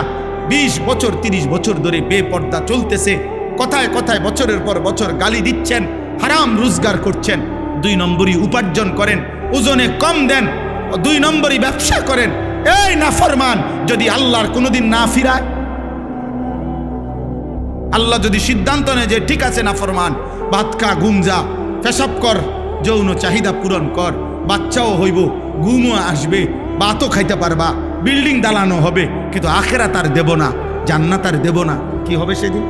20 বছর 30 বছর ধরে বেপর্দা চলতেছে, কথায় কথায় বছরের পর বছর গালি দিচ্ছেন, হারাম রোজগার করছেন, 2 নম্বরই উপার্জন করেন, ওজনে কম দেন, 2 নম্বরই ব্যবসা করেন। এই নাফরমান যদি আল্লাহর কোনোদিন না ফিরায়, আল্লাহ যদি সিদ্ধান্ত নেয় যে ঠিক আছে নাফরমান, ভাত খা, ঘুম যা, পেশাব কর, যৌন চাহিদা পূরণ কর, বাচ্চাও হইব, ঘুমও আসবে, ভাতও খাইতে পারবা, বিল্ডিং দালানো হবে, কিন্তু আখিরাত আর দেব না, জান্নাত আর দেব না, কি হবে সেদিন?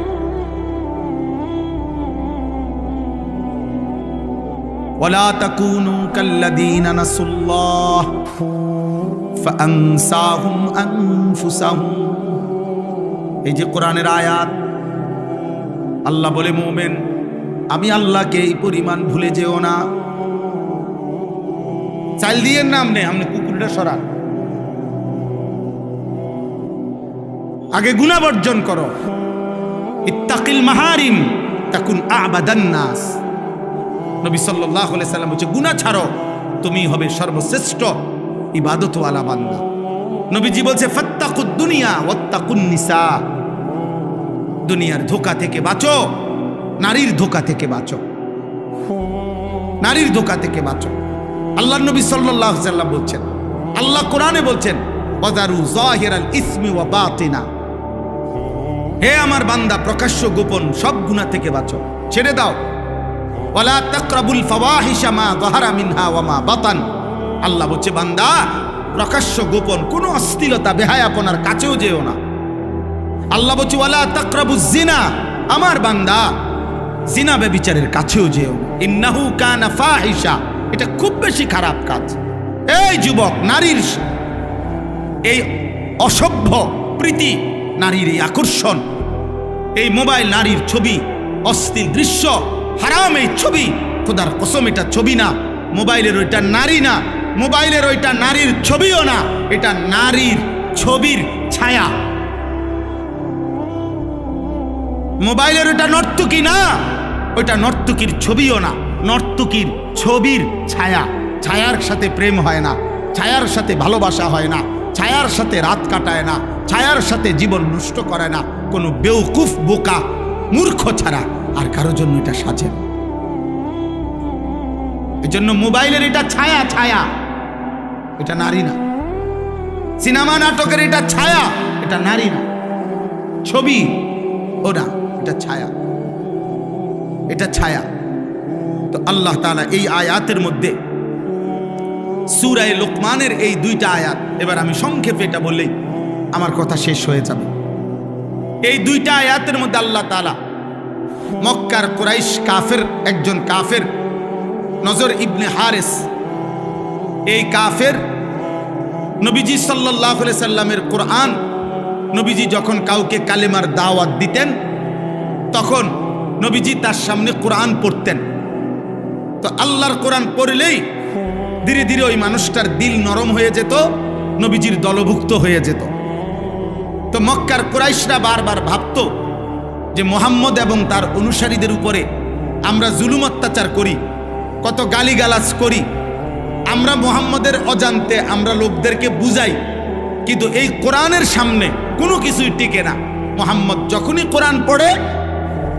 ওয়ালা তাকুনু কাল্লাযীনা নাসুল্লাহ ফাআনসাহুম আনফুসাহুম। এই যে কোরআনের আয়াত, আল্লাহ বলে, মুমিন আমি আল্লাহকে এই পরিমাণ ভুলে যেও না। চাল দিয়ে নাম নে, আপনি কুকুরটা সরান, আগে গুনাহ বর্জন করো। ইত্তাকিল মাহারিম তাকুন আবাদান নাস। নবী সাল্লাল্লাহু আলাইহি সাল্লাম বলেছে, গুনাহ ছাড়ো, তুমি হবে সর্বশ্রেষ্ঠ ইবাদতওয়ালা বান্দা। নবীজি বলছে, ফাত্তাকুদ দুনিয়া ওয়াত্তাকুন নিসা, দুনিয়ার ধোঁকা থেকে বাঁচো, নারীর ধোঁকা থেকে বাঁচো, নারীর ধোঁকা থেকে বাঁচো। আল্লাহ নবী সাল্লাল্লাহু আলাইহি সাল্লাম বলছেন, আল্লাহ কোরআনে বলছেন, ওয়াজারু যাহিরাল ইসমি ওয়া বাতিনা, হে আমার বান্দা প্রকাশ্য গোপন সব গুনাহ থেকে বাঁচো, ছেড়ে দাও। ওয়ালা তাকরাবুল ফাওয়াহিশা মা যাহারা মিনহা ওয়া মা বাতান, আল্লাহ বলছে বান্দা প্রকাশ্য গোপন কোনো অশ্লীলতা বেহায়াপনার কাছেও যেও না। আল্লাহ বলছে ওয়ালা তাকরাবুজ জিনা, আমার বান্দা জিনা ব্যভিচারের কাছেও যেও না, ইন্নাহু কানা ফাহিশা, এটা খুব বেশি খারাপ কাজ। এই যুবক, নারীর এই অসভ্য প্রীতি, নারীর এই আকর্ষণ, এই মোবাইল, নারীর ছবি, অশ্লীল দৃশ্য, হারাম এই ছবি, খোদার কসম এটা ছবি না, মোবাইলের ওইটা নারী না, মোবাইলের ওইটা নারীর ছবিও না, এটা নারীর ছবির ছায়া। মোবাইলের ওইটা নর্তকী না, ওইটা নর্তকীর ছবিও না, নর্তকীর ছবির ছায়া। ছায়ার সাথে প্রেম হয় না, ছায়ার সাথে ভালোবাসা হয় না, ছায়ার সাথে রাত কাটায় না, ছায়ার সাথে জীবন নষ্ট করে না কোনো বেউকুফ বোকা মূর্খ ছাড়া আর কারো জন্য এটা সাজে না। এজন্য মোবাইলের এটা ছায়া, ছায়া, এটা নারী না। সিনেমা নাটকের এটা ছায়া, এটা নারী না। ছবি ও না, এটা ছায়া, এটা ছায়া। তো আল্লাহ তাআলা এই আয়াতের মধ্যে সূরা লোকমানের এই দুইটা আয়াত, এবার আমি সংক্ষেপে এটা বললেই আমার কথা শেষ হয়ে যাবে। এই দুইটা আয়াতের মধ্যে আল্লাহ তাআলা মক্কার কুরাইশ কাফের, একজন কাফের নজর ইবনে হারিস, এই কাফের নবীজি সাল্লাল্লাহু আলাইহি সাল্লামের কোরআন, নবীজি যখন কাউকে কালেমার দাওয়াত দিতেন তখন নবীজি তার সামনে কোরআন পড়তেন। তো আল্লাহর কোরআন পড়লেই ধীরে ধীরে ওই মানুষটার দিল নরম হয়ে যেত, নবীজির দলভুক্ত হয়ে যেত। তো মক্কার কুরাইশরা বারবার ভাবত যে মুহাম্মদ এবং তার অনুসারীদের উপরে আমরা জুলুম অত্যাচার করি, কত গালিগালাজ করি, আমরা মুহাম্মদের অজান্তে আমরা লোকদেরকে বুঝাই, কিন্তু এই কোরআনের সামনে কোনো কিছুই টিকে না। মুহাম্মদ যখনই কোরআন পড়ে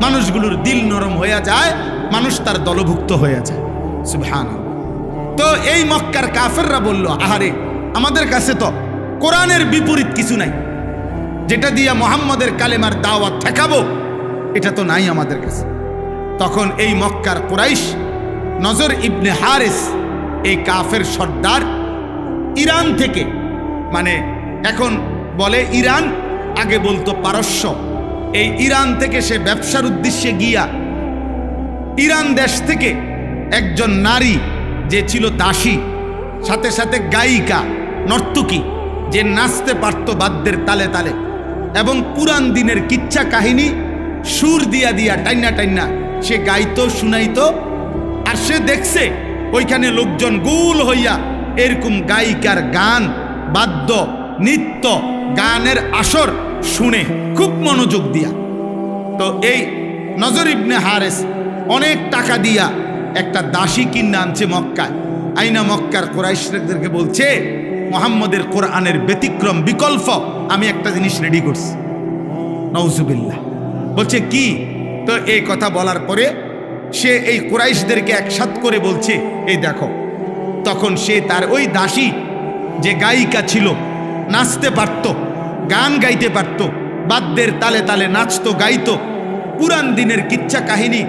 মানুষগুলোর দিল নরম হয়ে যায়, মানুষ তার দলভুক্ত হয়ে যায়। সুবহানাল্লাহ। তো এই মক্কার কাফেররা বলল, আহারে আমাদের কাছে তো কোরআনের বিপরীত কিছু নাই, যেটা দিয়া মুহাম্মদের কালেমার দাওয়াত ঠেকাবো এটা তো নাই আমাদের কাছে। তখন এই মক্কার কুরাইশ নজর ইবনে হারিস, এই কাফের সর্দার, ইরান থেকে, মানে এখন বলে ইরান, আগে বলতো পারস্য, এই ইরান থেকে সে ব্যবসার উদ্দেশ্যে গিয়া ইরান দেশ থেকে একজন নারী যে ছিল দাসী, সাথে সাথে গায়িকা, নর্তকী, যে নাচতে পারত বাদ্যের তালে তালে এবং পুরান দিনের কিচ্ছা কাহিনী সুর দিয়া দিয়া টাইনা টাইনা সে গাইতো, শুনাইতো। আর সে দেখছে ওইখানে লোকজন গোল হইয়া এরকম গায়িকার গান, বাদ্য, নৃত্য, গানের আসর শুনে খুব মনোযোগ দিয়া। তো এই নজর ইবনে হারিস অনেক টাকা দিয়া একটা দাসী কিনে আনছে মক্কায়, আইনা মক্কার কুরাইশদেরকে বলছে মুহাম্মদের কোরআনের ব্যতিক্রম বিকল্প আমি একটা জিনিস রেডি করছি। নাউজুবিল্লাহ। বলছে কি? তো এই কথা বলার পরে সে এই কুরাইশদেরকে একসাথ করে বলছে, এই দেখো। তখন সে তার ওই দাসী যে গায়িকা ছিল, নাচতে পারত, গান গাইতে পারত, বাদ্যের তালে তালে নাচতো, গাইতো, পুরান দিনের কিচ্ছা কাহিনী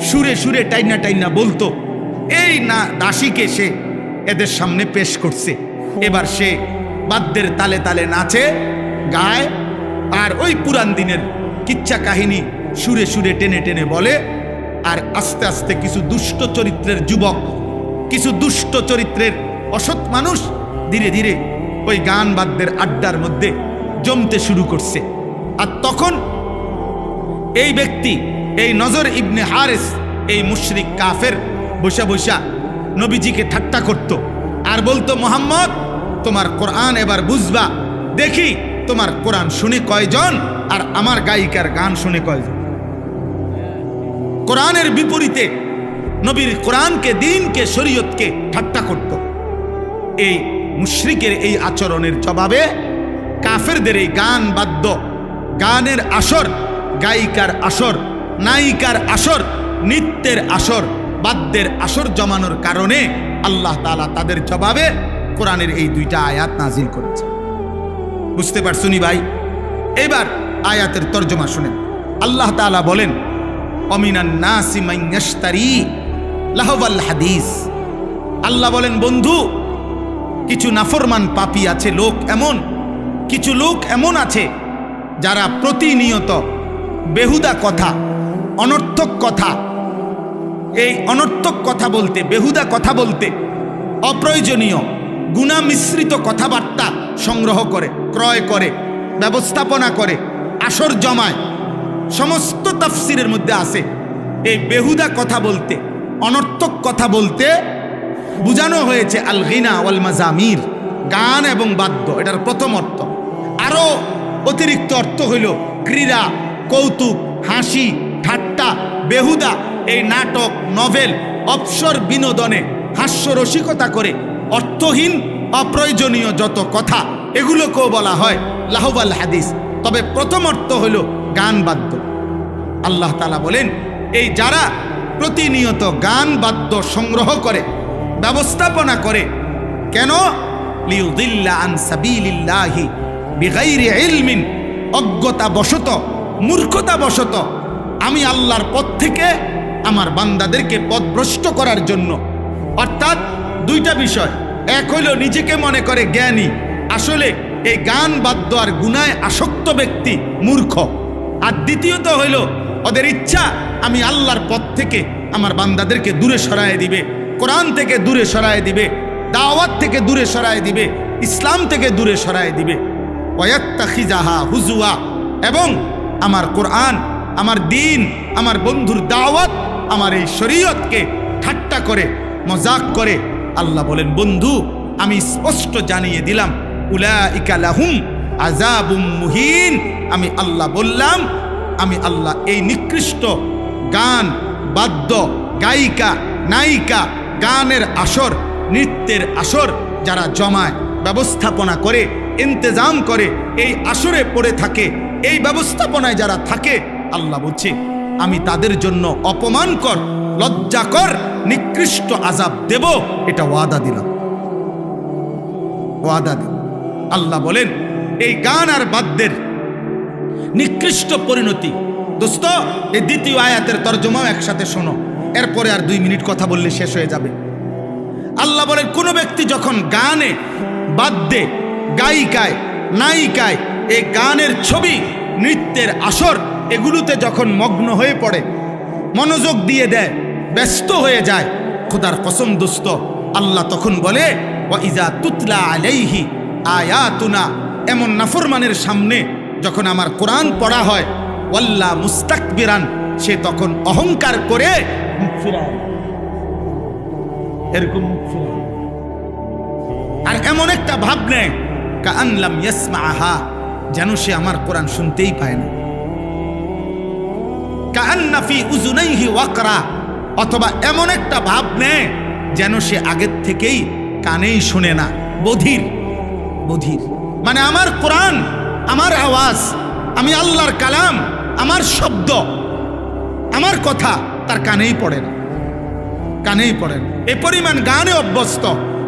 সুরে সুরে টাইনা টাইনা বলতো, এই না দাসীকে সে এদের সামনে পেশ করছে। এবার সে বাদ্যের তালে তালে নাচে, গায়, আর ওই পুরান দিনের কিচ্ছা কাহিনী সুরে সুরে টেনে টেনে বলে। আর আস্তে আস্তে কিছু দুষ্ট চরিত্রের যুবক, কিছু দুষ্ট চরিত্রের অসৎ মানুষ ধীরে ধীরে ওই গান বাদ্যের আড্ডার মধ্যে জমতে শুরু করছে। আর তখন এই ব্যক্তি, এই নজর ইবনে হারিস, এই মুশরিক কাফের বসা বসা নবীজিকে ঠাট্টা করত আর বলতো, মুহাম্মদ তোমার কোরআন এবার বুঝবা, দেখি তোমার কোরআন শুনে কয়জন আর আমার গায়িকার গান শুনে কয়জন। কোরআনের বিপরীতে নবীর কোরআনকে, দিনকে, শরীয়তকে ঠাট্টা করত। এই মুশরিকের এই আচরণের জবাবে কাফেরদের এই গান বাদ্য, গানের আসর, গায়িকার আসর, নায়িকার আসর, নৃত্যের আসর, বাদ্যের আসর জমানোর কারণে আল্লাহ তাআলা তাদের জবাবে কোরআনের এই দুইটা আয়াত নাজিল করেছে। বুঝতে পারছুনি ভাই? এবার আয়াতের তর্জমা শুনেন। আল্লাহ তাআলা বলেন, অমিনান নাসি মান ইয়াশতারি লাহওয়াল হাদিস। আল্লাহ বলেন, বন্ধু, কিছু নাফরমান পাপী আছে, লোক এমন, কিছু লোক এমন আছে যারা প্রতিনিয়ত বেহুদা কথা, অনর্থক কথা, এই অনর্থক কথা বলতে, বেহুদা কথা বলতে, অপ্রয়োজনীয় গুনাহ মিশ্রিত কথাবার্তা সংগ্রহ করে, ক্রয় করে, ব্যবস্থাপনা করে, আসর জমায়। সমস্ত তাফসিরের মধ্যে আছে এই বেহুদা কথা বলতে, অনর্থক কথা বলতে বুঝানো হয়েছে আল গিনা ওয়াল মাজামির, গান এবং বাদ্য, এটার প্রথম অর্থ। আরো অতিরিক্ত অর্থ হইল ক্রীড়া, কৌতুক, হাসি, ঠাট্টা, বেহুদা এই নাটক, নভেল, অবসর বিনোদনে হাস্যরসিকতা করে অর্থহীন অপ্রয়োজনীয় যত কথা, এগুলোকেও বলা হয় লাহওয়াল হাদিস। তবে প্রথম অর্থ হইল গান বাদ্য। আল্লাহ তাআলা বলেন, এই যারা প্রতিনিয়ত গান বাদ্য সংগ্রহ করে, ব্যবস্থাপনা করে, কেন? লিউদিল্লা আন সাবিলিল্লাহি বিগাইরি ইলমিন, অজ্ঞতাবশত, মূর্খতাবশত আমি আল্লাহর পথ থেকে আমার বান্দাদেরকে পথভ্রষ্ট করার জন্য। অর্থাৎ দুইটা বিষয়, এক হইল নিজেকে মনে করে জ্ঞানী, আসলে এই গান বাদ্য আর গুনায় আসক্ত ব্যক্তি মূর্খ। আর দ্বিতীয়ত হইল ওদের ইচ্ছা আমি আল্লাহর পথ থেকে আমার বান্দাদেরকে দূরে সরায় দিবে, কোরআন থেকে দূরে সরায় দিবে, দাওয়াত থেকে দূরে সরায় দিবে, ইসলাম থেকে দূরে সরায় দিবে। ওয়াত্তাখিজাহা হুজুয়া, এবং আমার কোরআন, আমার দিন, আমার বন্ধুর দাওয়াত, আমার এই শরীয়তকে ঠাট্টা করে, মজাক করে। আল্লাহ বলেন, বন্ধু আমি স্পষ্ট জানিয়ে দিলাম, উলাইকা লাহুম আযাবুম মুহিন। আমি আল্লাহ বললাম, আমি আল্লাহ এই নিকৃষ্ট গান বাদ্য, গায়িকা, নায়িকা, গানের আসর, নৃত্যের আসর যারা জমায়, ব্যবস্থাপনা করে, ইন্তেজাম করে, এই আসরে পড়ে থাকে, এই ব্যবস্থাপনায় যারা থাকে, আল্লাহ বলছে আমি তাদের জন্য অপমানকর, লজ্জাকর, নিকৃষ্ট আযাব দেব, এটা ওয়াদা দিলাম, ওয়াদা দিলাম। আল্লাহ বলেন এই গান আর বাদ্যের নিকৃষ্ট পরিণতি। দোস্ত, এই দ্বিতীয় আয়াতের তরজমাও একসাথে শোনো, এরপরে আর 2 মিনিট কথা বললে শেষ হয়ে যাবে। আল্লাহ বলেন, কোন ব্যক্তি যখন গানে, বাদ্যে, গায়িকায়, নায়িকায়, এই গানের ছবি, নৃত্যের আসর, এগুলোতে যখন মগ্ন হয়ে পড়ে, মনোযোগ দিয়ে দেয়, ব্যস্ত হয়ে যায়, খোদার কসম দোস্ত, আল্লাহ তখন বলে, ওয়া ইজা তুতলা আলাইহি আয়াতুনা, এমন নাফরমানের সামনে যখন আমার কোরআন পড়া হয়, ওয়াল্লা মুস্তাকবিরান, সে তখন অহংকার করে মুখ ফিরায়, এরকম মুখ ফিরায়, আর এমন একটা ভাব নেয় কাআন লাম ইয়াসমাআহা, যেন সে আমার কোরআন শুনতেই পায় না। কাআন্না ফি উযুনাইহি ওয়াকরা, অথবা এমন একটা ভাব নেয় যেন সে আগের থেকেই কানেই শুনে না, বধির। বধির মানে আমার কোরআন, আমার আওয়াজ, আমি আল্লাহর কালাম, আমার শব্দ, আমার কথা তার কানেই পড়ে না, কানেই পড়ে না। এ পরিমাণ গানে অভ্যস্ত,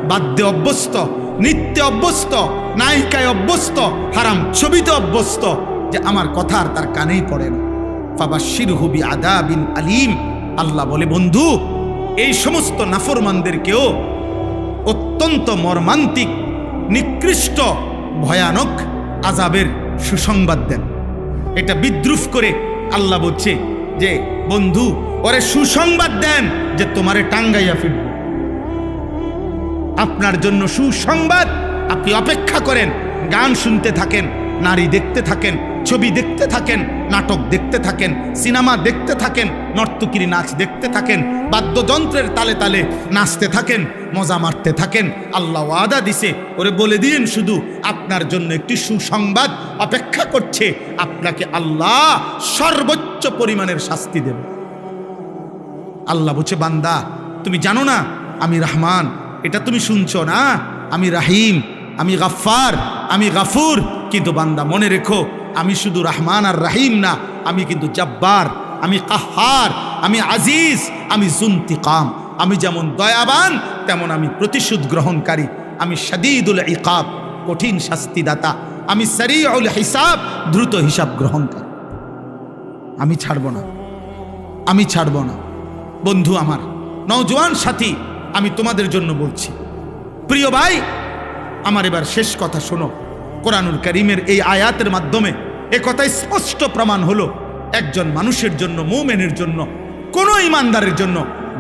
বাদ্যে অভ্যস্ত, নৃত্যে অভ্যস্ত, নায়িকায় অভ্যস্ত, হারাম ছবিতে অভ্যস্ত, যে আমার কথা আর তার কানেই পড়ে না। ফাবাশশিরহু বিআযাবিন আলীম, আল্লাহ বলে, বন্ধু এই সমস্ত নাফরমানদেরকেও অত্যন্ত মর্মান্তিক, নিকৃষ্ট, ভয়ানক আযাবের সুসংবাদ দেন। এটা বিদ্রুপ করে আল্লাহ বলছে যে বন্ধু ওরে সুসংবাদ দেন যে তোমারে টাঙ্গাইয়া ফিরবে, আপনার জন্য সুসংবাদ। আপনি অপেক্ষা করেন, গান শুনতে থাকেন, নারী দেখতে থাকেন, ছবি দেখতে থাকেন, নাটক দেখতে থাকেন, সিনেমা দেখতে থাকেন, নর্তকীর নাচ দেখতে থাকেন, বাদ্যযন্ত্রের তালে তালে নাচতে থাকেন, মজা মারতে থাকেন। আল্লাহ ওয়াদা দিছে, ওরে বলে দিন শুধু আপনার জন্য একটি সুসংবাদ অপেক্ষা করছে, আপনাকে আল্লাহ সর্বোচ্চ পরিমাণের শাস্তি দেবে। আল্লাহ বলছে, বান্দা তুমি জানো না আমি রহমান, এটা তুমি শুনছো না, আমি রাহিম, আমি গাফফার, আমি গাফুর। কিন্তু বান্দা মনে রেখো, আমি শুধু রহমান আর রাহিম না, আমি কিন্তু জব্বার, আমি কাহ্হার, আমি আজিজ, আমি যুনতিকাম। আমি যেমন দয়াবান তেমন আমি প্রতিশোধ গ্রহণকারী, আমি শাদীদুল ইকাব, কঠিন শাস্তিদাতা, আমি সারিউল হিসাব, দ্রুত হিসাব গ্রহণকারী। আমি ছাড়ব না, আমি ছাড়ব না। বন্ধু আমার, নওজোয়ান সাথী, আমি তোমাদের জন্য বলছি, প্রিয় ভাই আমার, এবার শেষ কথা শোনো। কোরআনুল কারীমের এই আয়াতের মাধ্যমে এ কথা স্পষ্ট প্রমাণ হলো, একজন মানুষের জন্য, মুমিনের জন্য, কোন ইমানদারের জন্য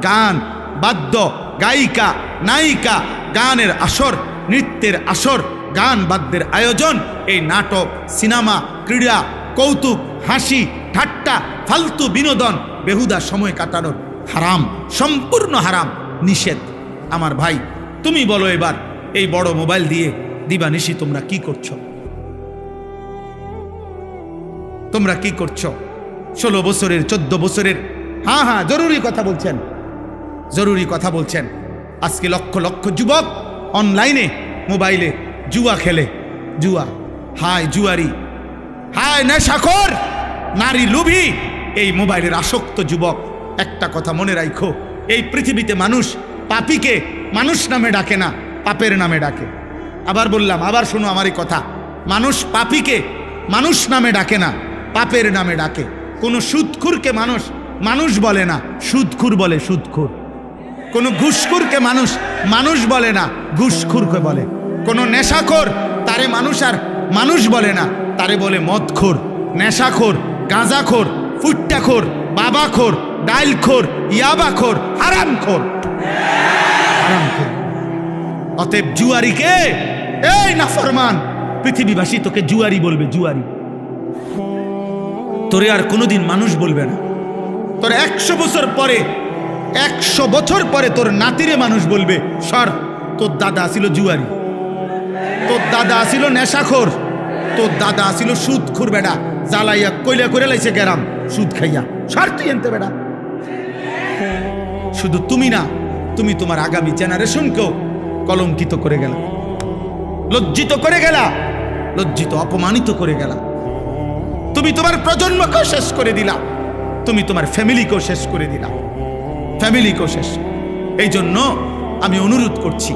গান, বাদ্য, গায়িকা, নায়িকা, গানের আসর, নৃত্যের আসর, গান বাদ্যের আয়োজন, এই নাটক, সিনেমা, ক্রীড়া, কৌতুক, হাসি, ঠাট্টা, ফালতু বিনোদন, বেহুদা সময় কাটানোর হারাম, সম্পূর্ণ হারাম, নিষেধ। আমার ভাই, তুমি বলো এবার এই বড় মোবাইল দিয়ে দিবানিশি তোমরা কি করছো? তোমরা কি করছো? 16 বছরের 14 বছরের, হ্যাঁ জরুরি কথা বলছেন, জরুরি কথা বলছেন। আজকে লক্ষ লক্ষ যুবক অনলাইনে মোবাইলে জুয়া খেলে। জুয়া, হায় জুয়ারি, হায় নেশাখোর, নারী লোভী, এই মোবাইলের আসক্ত যুবক। একটা কথা মনে রাখো, এই পৃথিবীতে মানুষ পাপীকে মানুষ নামে ডাকে না, পাপের নামে ডাকে। আবার বললাম, আবার শোনো আমার এই কথা, মানুষ পাপীকে মানুষ নামে ডাকে না, পাপের নামে ডাকে। কোনো সুদখুরকে মানুষ মানুষ বলে না, সুদখুর বলে সুদখুর। কোনো ঘুষখুরকে মানুষ মানুষ বলে না, ঘুষখুরকে বলে। কোনো নেশাখোর তারে মানুষ আর মানুষ বলে না, তারে বলে মদখোর, নেশাখোর, গাঁজাখোর, ফুট্টাখোর, বাবাখোর, ডাইলখোর, ইয়াবাখোর, হারামখোর, হারামখোর। অতএব জুয়ারিকে, এই নাফরমান, পৃথিবীবাসী তোকে জুয়ারি বলবে, জুয়ারি। তোরে আর কোনোদিন মানুষ বলবে না। তোর 100 বছর পরে, 100 বছর পরে তোর নাতিরে মানুষ বলবে, সর, তোর দাদা ছিল জুয়ারি, তোর দাদা ছিল নেশাখোর, তোর দাদা ছিল সুদখোর। বেটা জ্বালাইয়া কইলা করে লাইছে গেরাম সুদ খাইয়া, সর তুই এনতে বেটা। শুধু তুমি না, তুমি তোমার আগামী জেনারেশনকেও কলঙ্কিত করে গেলা, লজ্জিত করে গেলা, লজ্জিত অপমানিত করে গেলা। তুমি তোমার প্রজন্মকেও শেষ করে দিলা, তুমি তোমার ফ্যামিলিকেও শেষ করে দিলা, ফ্যামিলিকেও শেষ। এই জন্য আমি অনুরোধ করছি,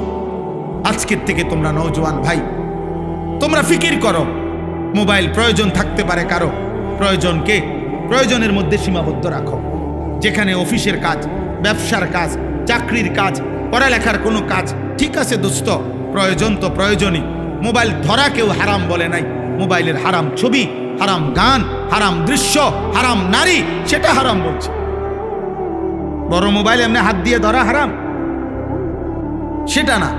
আজকের থেকে তোমরা নওজোয়ান ভাই, তোমরা ফিকির করো। মোবাইল প্রয়োজন থাকতে পারে কারো, প্রয়োজনকে প্রয়োজনের মধ্যে সীমাবদ্ধ রাখো। যেখানে অফিসের কাজ, ব্যবসার কাজ, চাকরির কাজ, পড়ালেখার কোনো কাজ, ঠিক আছে দোস্ত, প্রয়োজন তো প্রয়োজনই। মোবাইল ধরা কেউ হারাম বলে নাই। মোবাইলের হারাম ছবি, হারাম গান, হারাম দৃশ্য, হারাম নারী, সেটা হারাম বলছে। বড় মোবাইল এমনি হাত দিয়ে ধরা হারাম, সেটা না।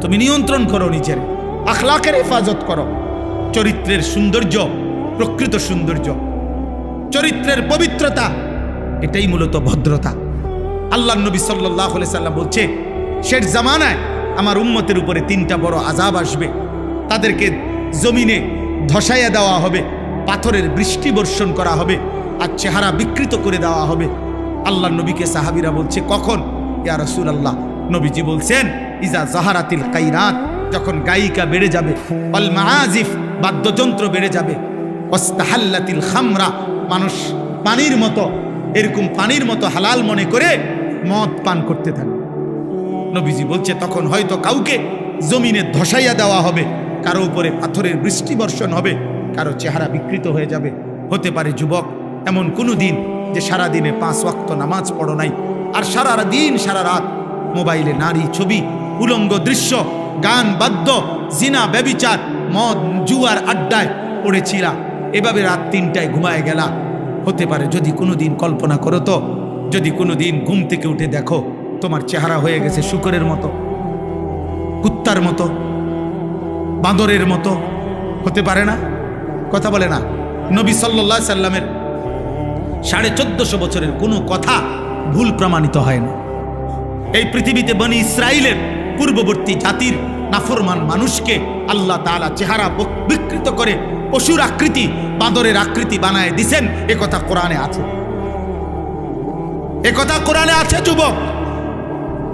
তুমি নিয়ন্ত্রণ করো নিজের, আখলাকের হেফাজত করো। চরিত্রের সৌন্দর্য, প্রকৃত সৌন্দর্য, চরিত্রের পবিত্রতা, এটাই মূলত ভদ্রতা। আল্লাহর নবী সাল্লাল্লাহু আলাইহি সাল্লাম বলছে, শেষ জামানায় আমার উম্মতের উপরে 3টা বড় আযাব আসবে। তাদেরকে জমিনে ধসাইয়া দেওয়া হবে, পাথরের বৃষ্টি বর্ষণ করা হবে, আর চেহারা বিকৃত করে দেওয়া হবে। আল্লাহর নবীকে সাহাবীরা বলছে, কখন ইয়া রাসূলুল্লাহ? নবীজি বলছেন, ইজা জাহারাতিল কাইনাত, যখন গায়িকা বেড়ে যাবে, ওয়াল মাআজিফ, বাদ্যযন্ত্র বেড়ে যাবে, ওয়াস্তাহাল্লাতিল খামরা, মানুষ পানির মতো, এরকম পানির মতো হালাল মনে করে মদ পান করতে থাকে। নবীজি বলছে, তখন হয়তো কাউকে জমিনে ধসাইয়া দেওয়া হবে, কারো উপরে পাথরের বৃষ্টি বর্ষণ হবে, কারো চেহারা বিকৃত হয়ে যাবে। হতে পারে যুবক, এমন কোনো দিন যে সারা দিনে 5 ওয়াক্ত নামাজ পড়ো নাই, আর সারা দিন সারা রাত মোবাইলে নারী ছবি, উলঙ্গ দৃশ্য, গান বাদ্য, জিনা ব্যভিচার, মদ জুয়ার আড্ডায় পড়েছিলা, এভাবে রাত 3টায় ঘুমায় গেলা। হতে পারে যদি কোনোদিন কল্পনা করো তো, যদি কোনোদিন ঘুম থেকে উঠে দেখো তোমার চেহারা হয়ে গেছে শূকরের মতো, কুত্তার মতো, বাঁদরের মতো, হতে পারে না? কথা বলে না? নবী সাল্লাল্লাহু আলাইহি সাল্লামের 1450 বছরের কোনো কথা ভুল প্রমাণিত হয় না। এই পৃথিবীতে বনি ইসরাইলের পূর্ববর্তী জাতির নাফরমান মানুষকে আল্লাহ তাআলা চেহারা বিকৃত করে পশুর আকৃতি, বাঁদরের আকৃতি বানায় দিছেন, একথা কোরআনে আছে। একথা কোরআনে আছে যুবক।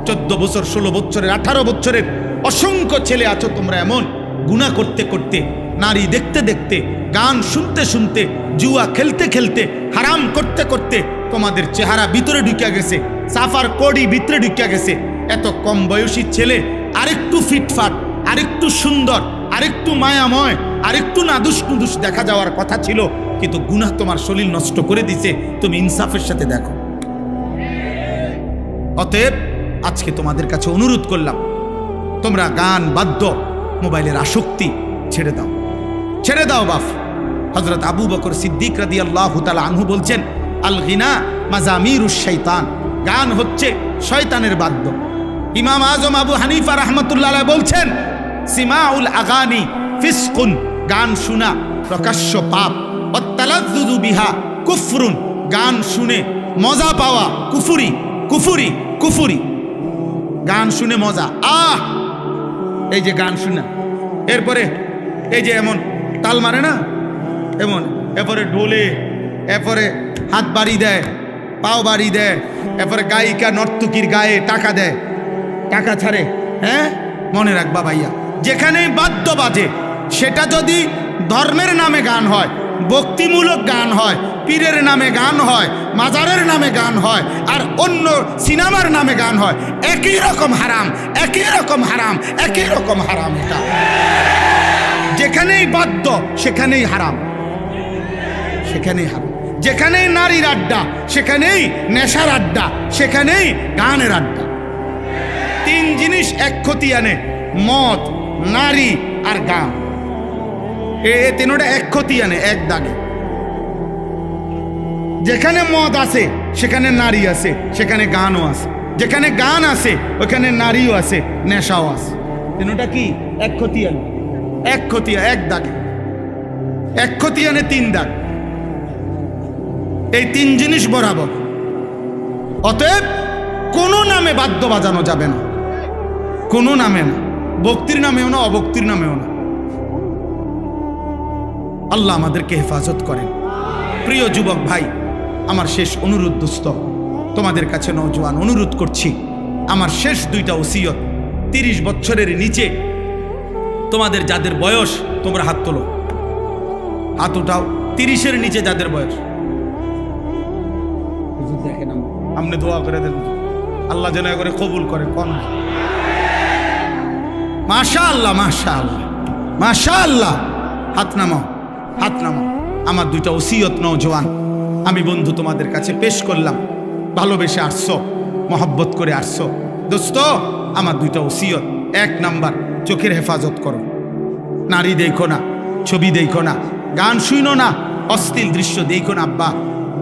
14 বছর, 16 বছরের, 18 বছরের অসংখ্য ছেলে আছো তোমরা এমন, গুনাহ করতে করতে, নারী দেখতে দেখতে, গান শুনতে শুনতে, জুয়া খেলতে খেলতে, হারাম করতে করতে তোমাদের চেহারা ভিতরে ঢুকিয়া গেছে, সাফার কোডি ভিতরে ঢুকিয়া গেছে। এত কম বয়সী ছেলে আরেকটু ফিটফাট, আরেকটু সুন্দর, আরেকটু মায়াময়, আরেকটু নাদুস নুদুস দেখা যাওয়ার কথা ছিল, কিন্তু গুনাহ তোমার শরীর নষ্ট করে দিছে। তুমি ইনসাফের সাথে দেখো। অতএব আজকে তোমাদের কাছে অনুরোধ করলাম, তোমরা গান বাদ্য, মোবাইলের আসক্তি ছেড়ে দাও, ছেড়ে দাও বাপ। হযরত আবু বকর সিদ্দিক রাদিয়াল্লাহু তাআলা আনহু বলছেন, আল গিনা মাজামিরুশ শাইতান, গান হচ্ছে শয়তানের বাদ্য। ইমাম আজম আবু হানিফা রাহমাতুল্লাহ আলাইহি বলছেন, সিমাউল আগানি ফিসকুন, গান শোনা প্রকাশ্য পাপ, ওয়াত তালাজ্জুযু বিহা কুফরুন, গান শুনে মজা পাওয়া কুফুরি কুফুরি কুফুরি। গান শুনে মজা, এই যে গান শুনে, এরপরে এই যে এমন তাল মারে না এমন, এরপরে ডোলে, এরপরে হাত বাড়ি দেয়, পাও বাড়ি দেয়, এরপরে গায়িকা নর্তকীর গায়ে টাকা দেয়, টাকা ছাড়ে। হ্যাঁ, মনে রাখবা ভাইয়া, যেখানেই বাদ্য বাজে সেটা যদি ধর্মের নামে গান হয়, ভক্তিমূলক গান হয়, পীরের নামে গান হয়, মাজারের নামে গান হয়, আর অন্য সিনেমার নামে গান হয়, একই রকম হারাম, একই রকম হারাম, একই রকম হারাম। এটা যেখানেই বাদ্য সেখানেই হারাম, সেখানেই হারাম। যেখানেই নারীর আড্ডা সেখানেই নেশার আড্ডা, সেখানেই গানের আড্ডা। তিন জিনিস এক ক্ষতি আনে, মদ, নারী আর গান। এই তিনটা এক ক্ষতি আনে, এক দাগে। যেখানে মদ আছে সেখানে নারী আছে, সেখানে গানও আছে। যেখানে গান আছে ওখানে নারীও আছে, নেশাও আছে। তিনটা কি এক ক্ষতি আনে, এক ক্ষতি, এক দাগে। এক ক্ষতি আনে তিন দাগ। এই তিন জিনিস বরাবর। অতএব কোনো নামে বাদ্য বাজানো যাবে না, কোনো নামে না, ভক্তির নামেও না, অভক্তির নামেও না। আল্লাহ আমাদেরকে হেফাজত করেন। প্রিয় যুবক ভাই, আমার শেষ অনুরোধ দোস্ত, তোমাদের কাছে নওজোয়ান অনুরোধ করছি, আমার শেষ দুইটা ওসিয়ত। 30 বছরের নিচে তোমাদের যাদের বয়স, তোমরা হাত তোলো, হাত উঠাও। 30-এর নিচে যাদের বয়স, দেখেন আপনি দোয়া করে দেন, আল্লাহ যেন করে কবুল করে। কোন মাশাআল্লাহ, মাশাআল্লাহ, মাশাআল্লাহ। হাত নামাও, হাত নামাও। আমার দুইটা ওসিয়ত নওজোয়ান আমি বন্ধু তোমাদের কাছে পেশ করলাম। ভালোবেসে আসছো, মহব্বত করে আসছো দোস্ত। আমার দুইটা ওসিয়ত। 1 নাম্বার, চোখের হেফাজত করো। নারী দেখো না, ছবি দেখো না, গান শুনো না, অশ্লীল দৃশ্য দেখো না। আব্বা,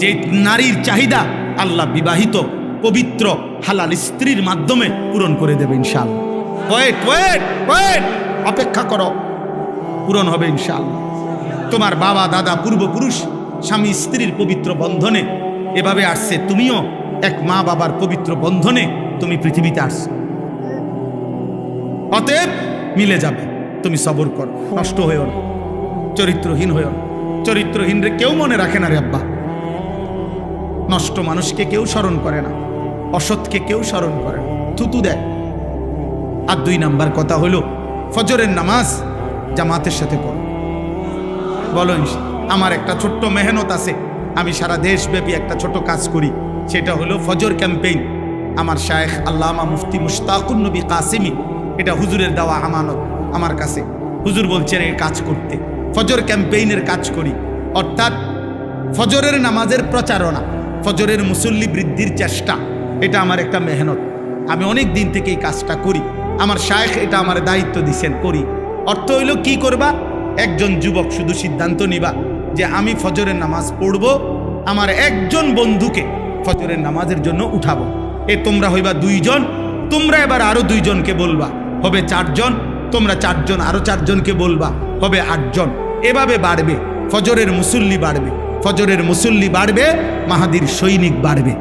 যে নারীর চাহিদা আল্লাহ বিবাহিত পবিত্র হালাল স্ত্রীর মাধ্যমে পূরণ করে দেবে ইনশাআল্লাহ। ওয়েট ওয়েট ওয়েট, অপেক্ষা করো, পূরণ হবে ইনশাআল্লাহ। তোমার বাবা দাদা পূর্বপুরুষ স্বামী স্ত্রীর পবিত্র বন্ধনে এভাবে আসছে, তুমিও এক মা বাবার পবিত্র বন্ধনে তুমি পৃথিবীতে আসছো। অতএব মিলে যাবে। তুমি সবর করো, নষ্ট হয়েও না, চরিত্রহীন হয়েও না। চরিত্রহীন রে কেউ মনে রাখে না রে আব্বা। নষ্ট মানুষকে কেউ স্মরণ করে না, অসৎকে কেউ স্মরণ করে না, থুতু দেয়। আর 2 নাম্বার কথা হলো, ফজরের নামাজ জামাতের সাথে পড়ো। বলো, আমার একটা ছোট্ট মেহনত আছে, আমি সারা দেশব্যাপী একটা ছোট কাজ করি, সেটা হলো ফজর ক্যাম্পেইন। আমার শায়েখ আল্লামা মুফতি মুশতাকুন নবী কাসিমি, এটা হুজুরের দেওয়া আমানত আমার কাছে। হুজুর বলছেন এই কাজ করতে, ফজর ক্যাম্পেইনের কাজ করি। অর্থাৎ ফজরের নামাজের প্রচারণা, ফজরের মুসল্লি বৃদ্ধির চেষ্টা, এটা আমার একটা মেহনত। আমি অনেক দিন থেকে এই কাজটা করি। আমার শায়েখ এটা আমার দায়িত্ব দিছেন, করি। অর্থ হইল কি করবা, একজন যুবক শুধু সিদ্ধান্ত নিবা যে আমি ফজরের নামাজ পড়ব, আমার একজন বন্ধুকে ফজরের নামাজের জন্য উঠাবো। তোমরা হইবা 2 জন, তোমরা এবার আরো 2 জনকে বলবা, হবে 4 জন, তোমরা 4 জন আরো 4 জনকে বলবা, হবে 8 জন। এভাবে বাড়বে, ফজরের মুসল্লি বাড়বে। ফজরের মুসল্লি বাড়বে, মাহাদির সৈনিক বাড়বে।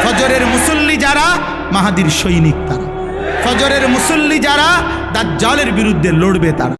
ফজরের মুসল্লি যারা, মাহাদির সৈনিক তারা। ফজরের মুসল্লি যারা, দাজ্জালের বিরুদ্ধে লড়বে তারা।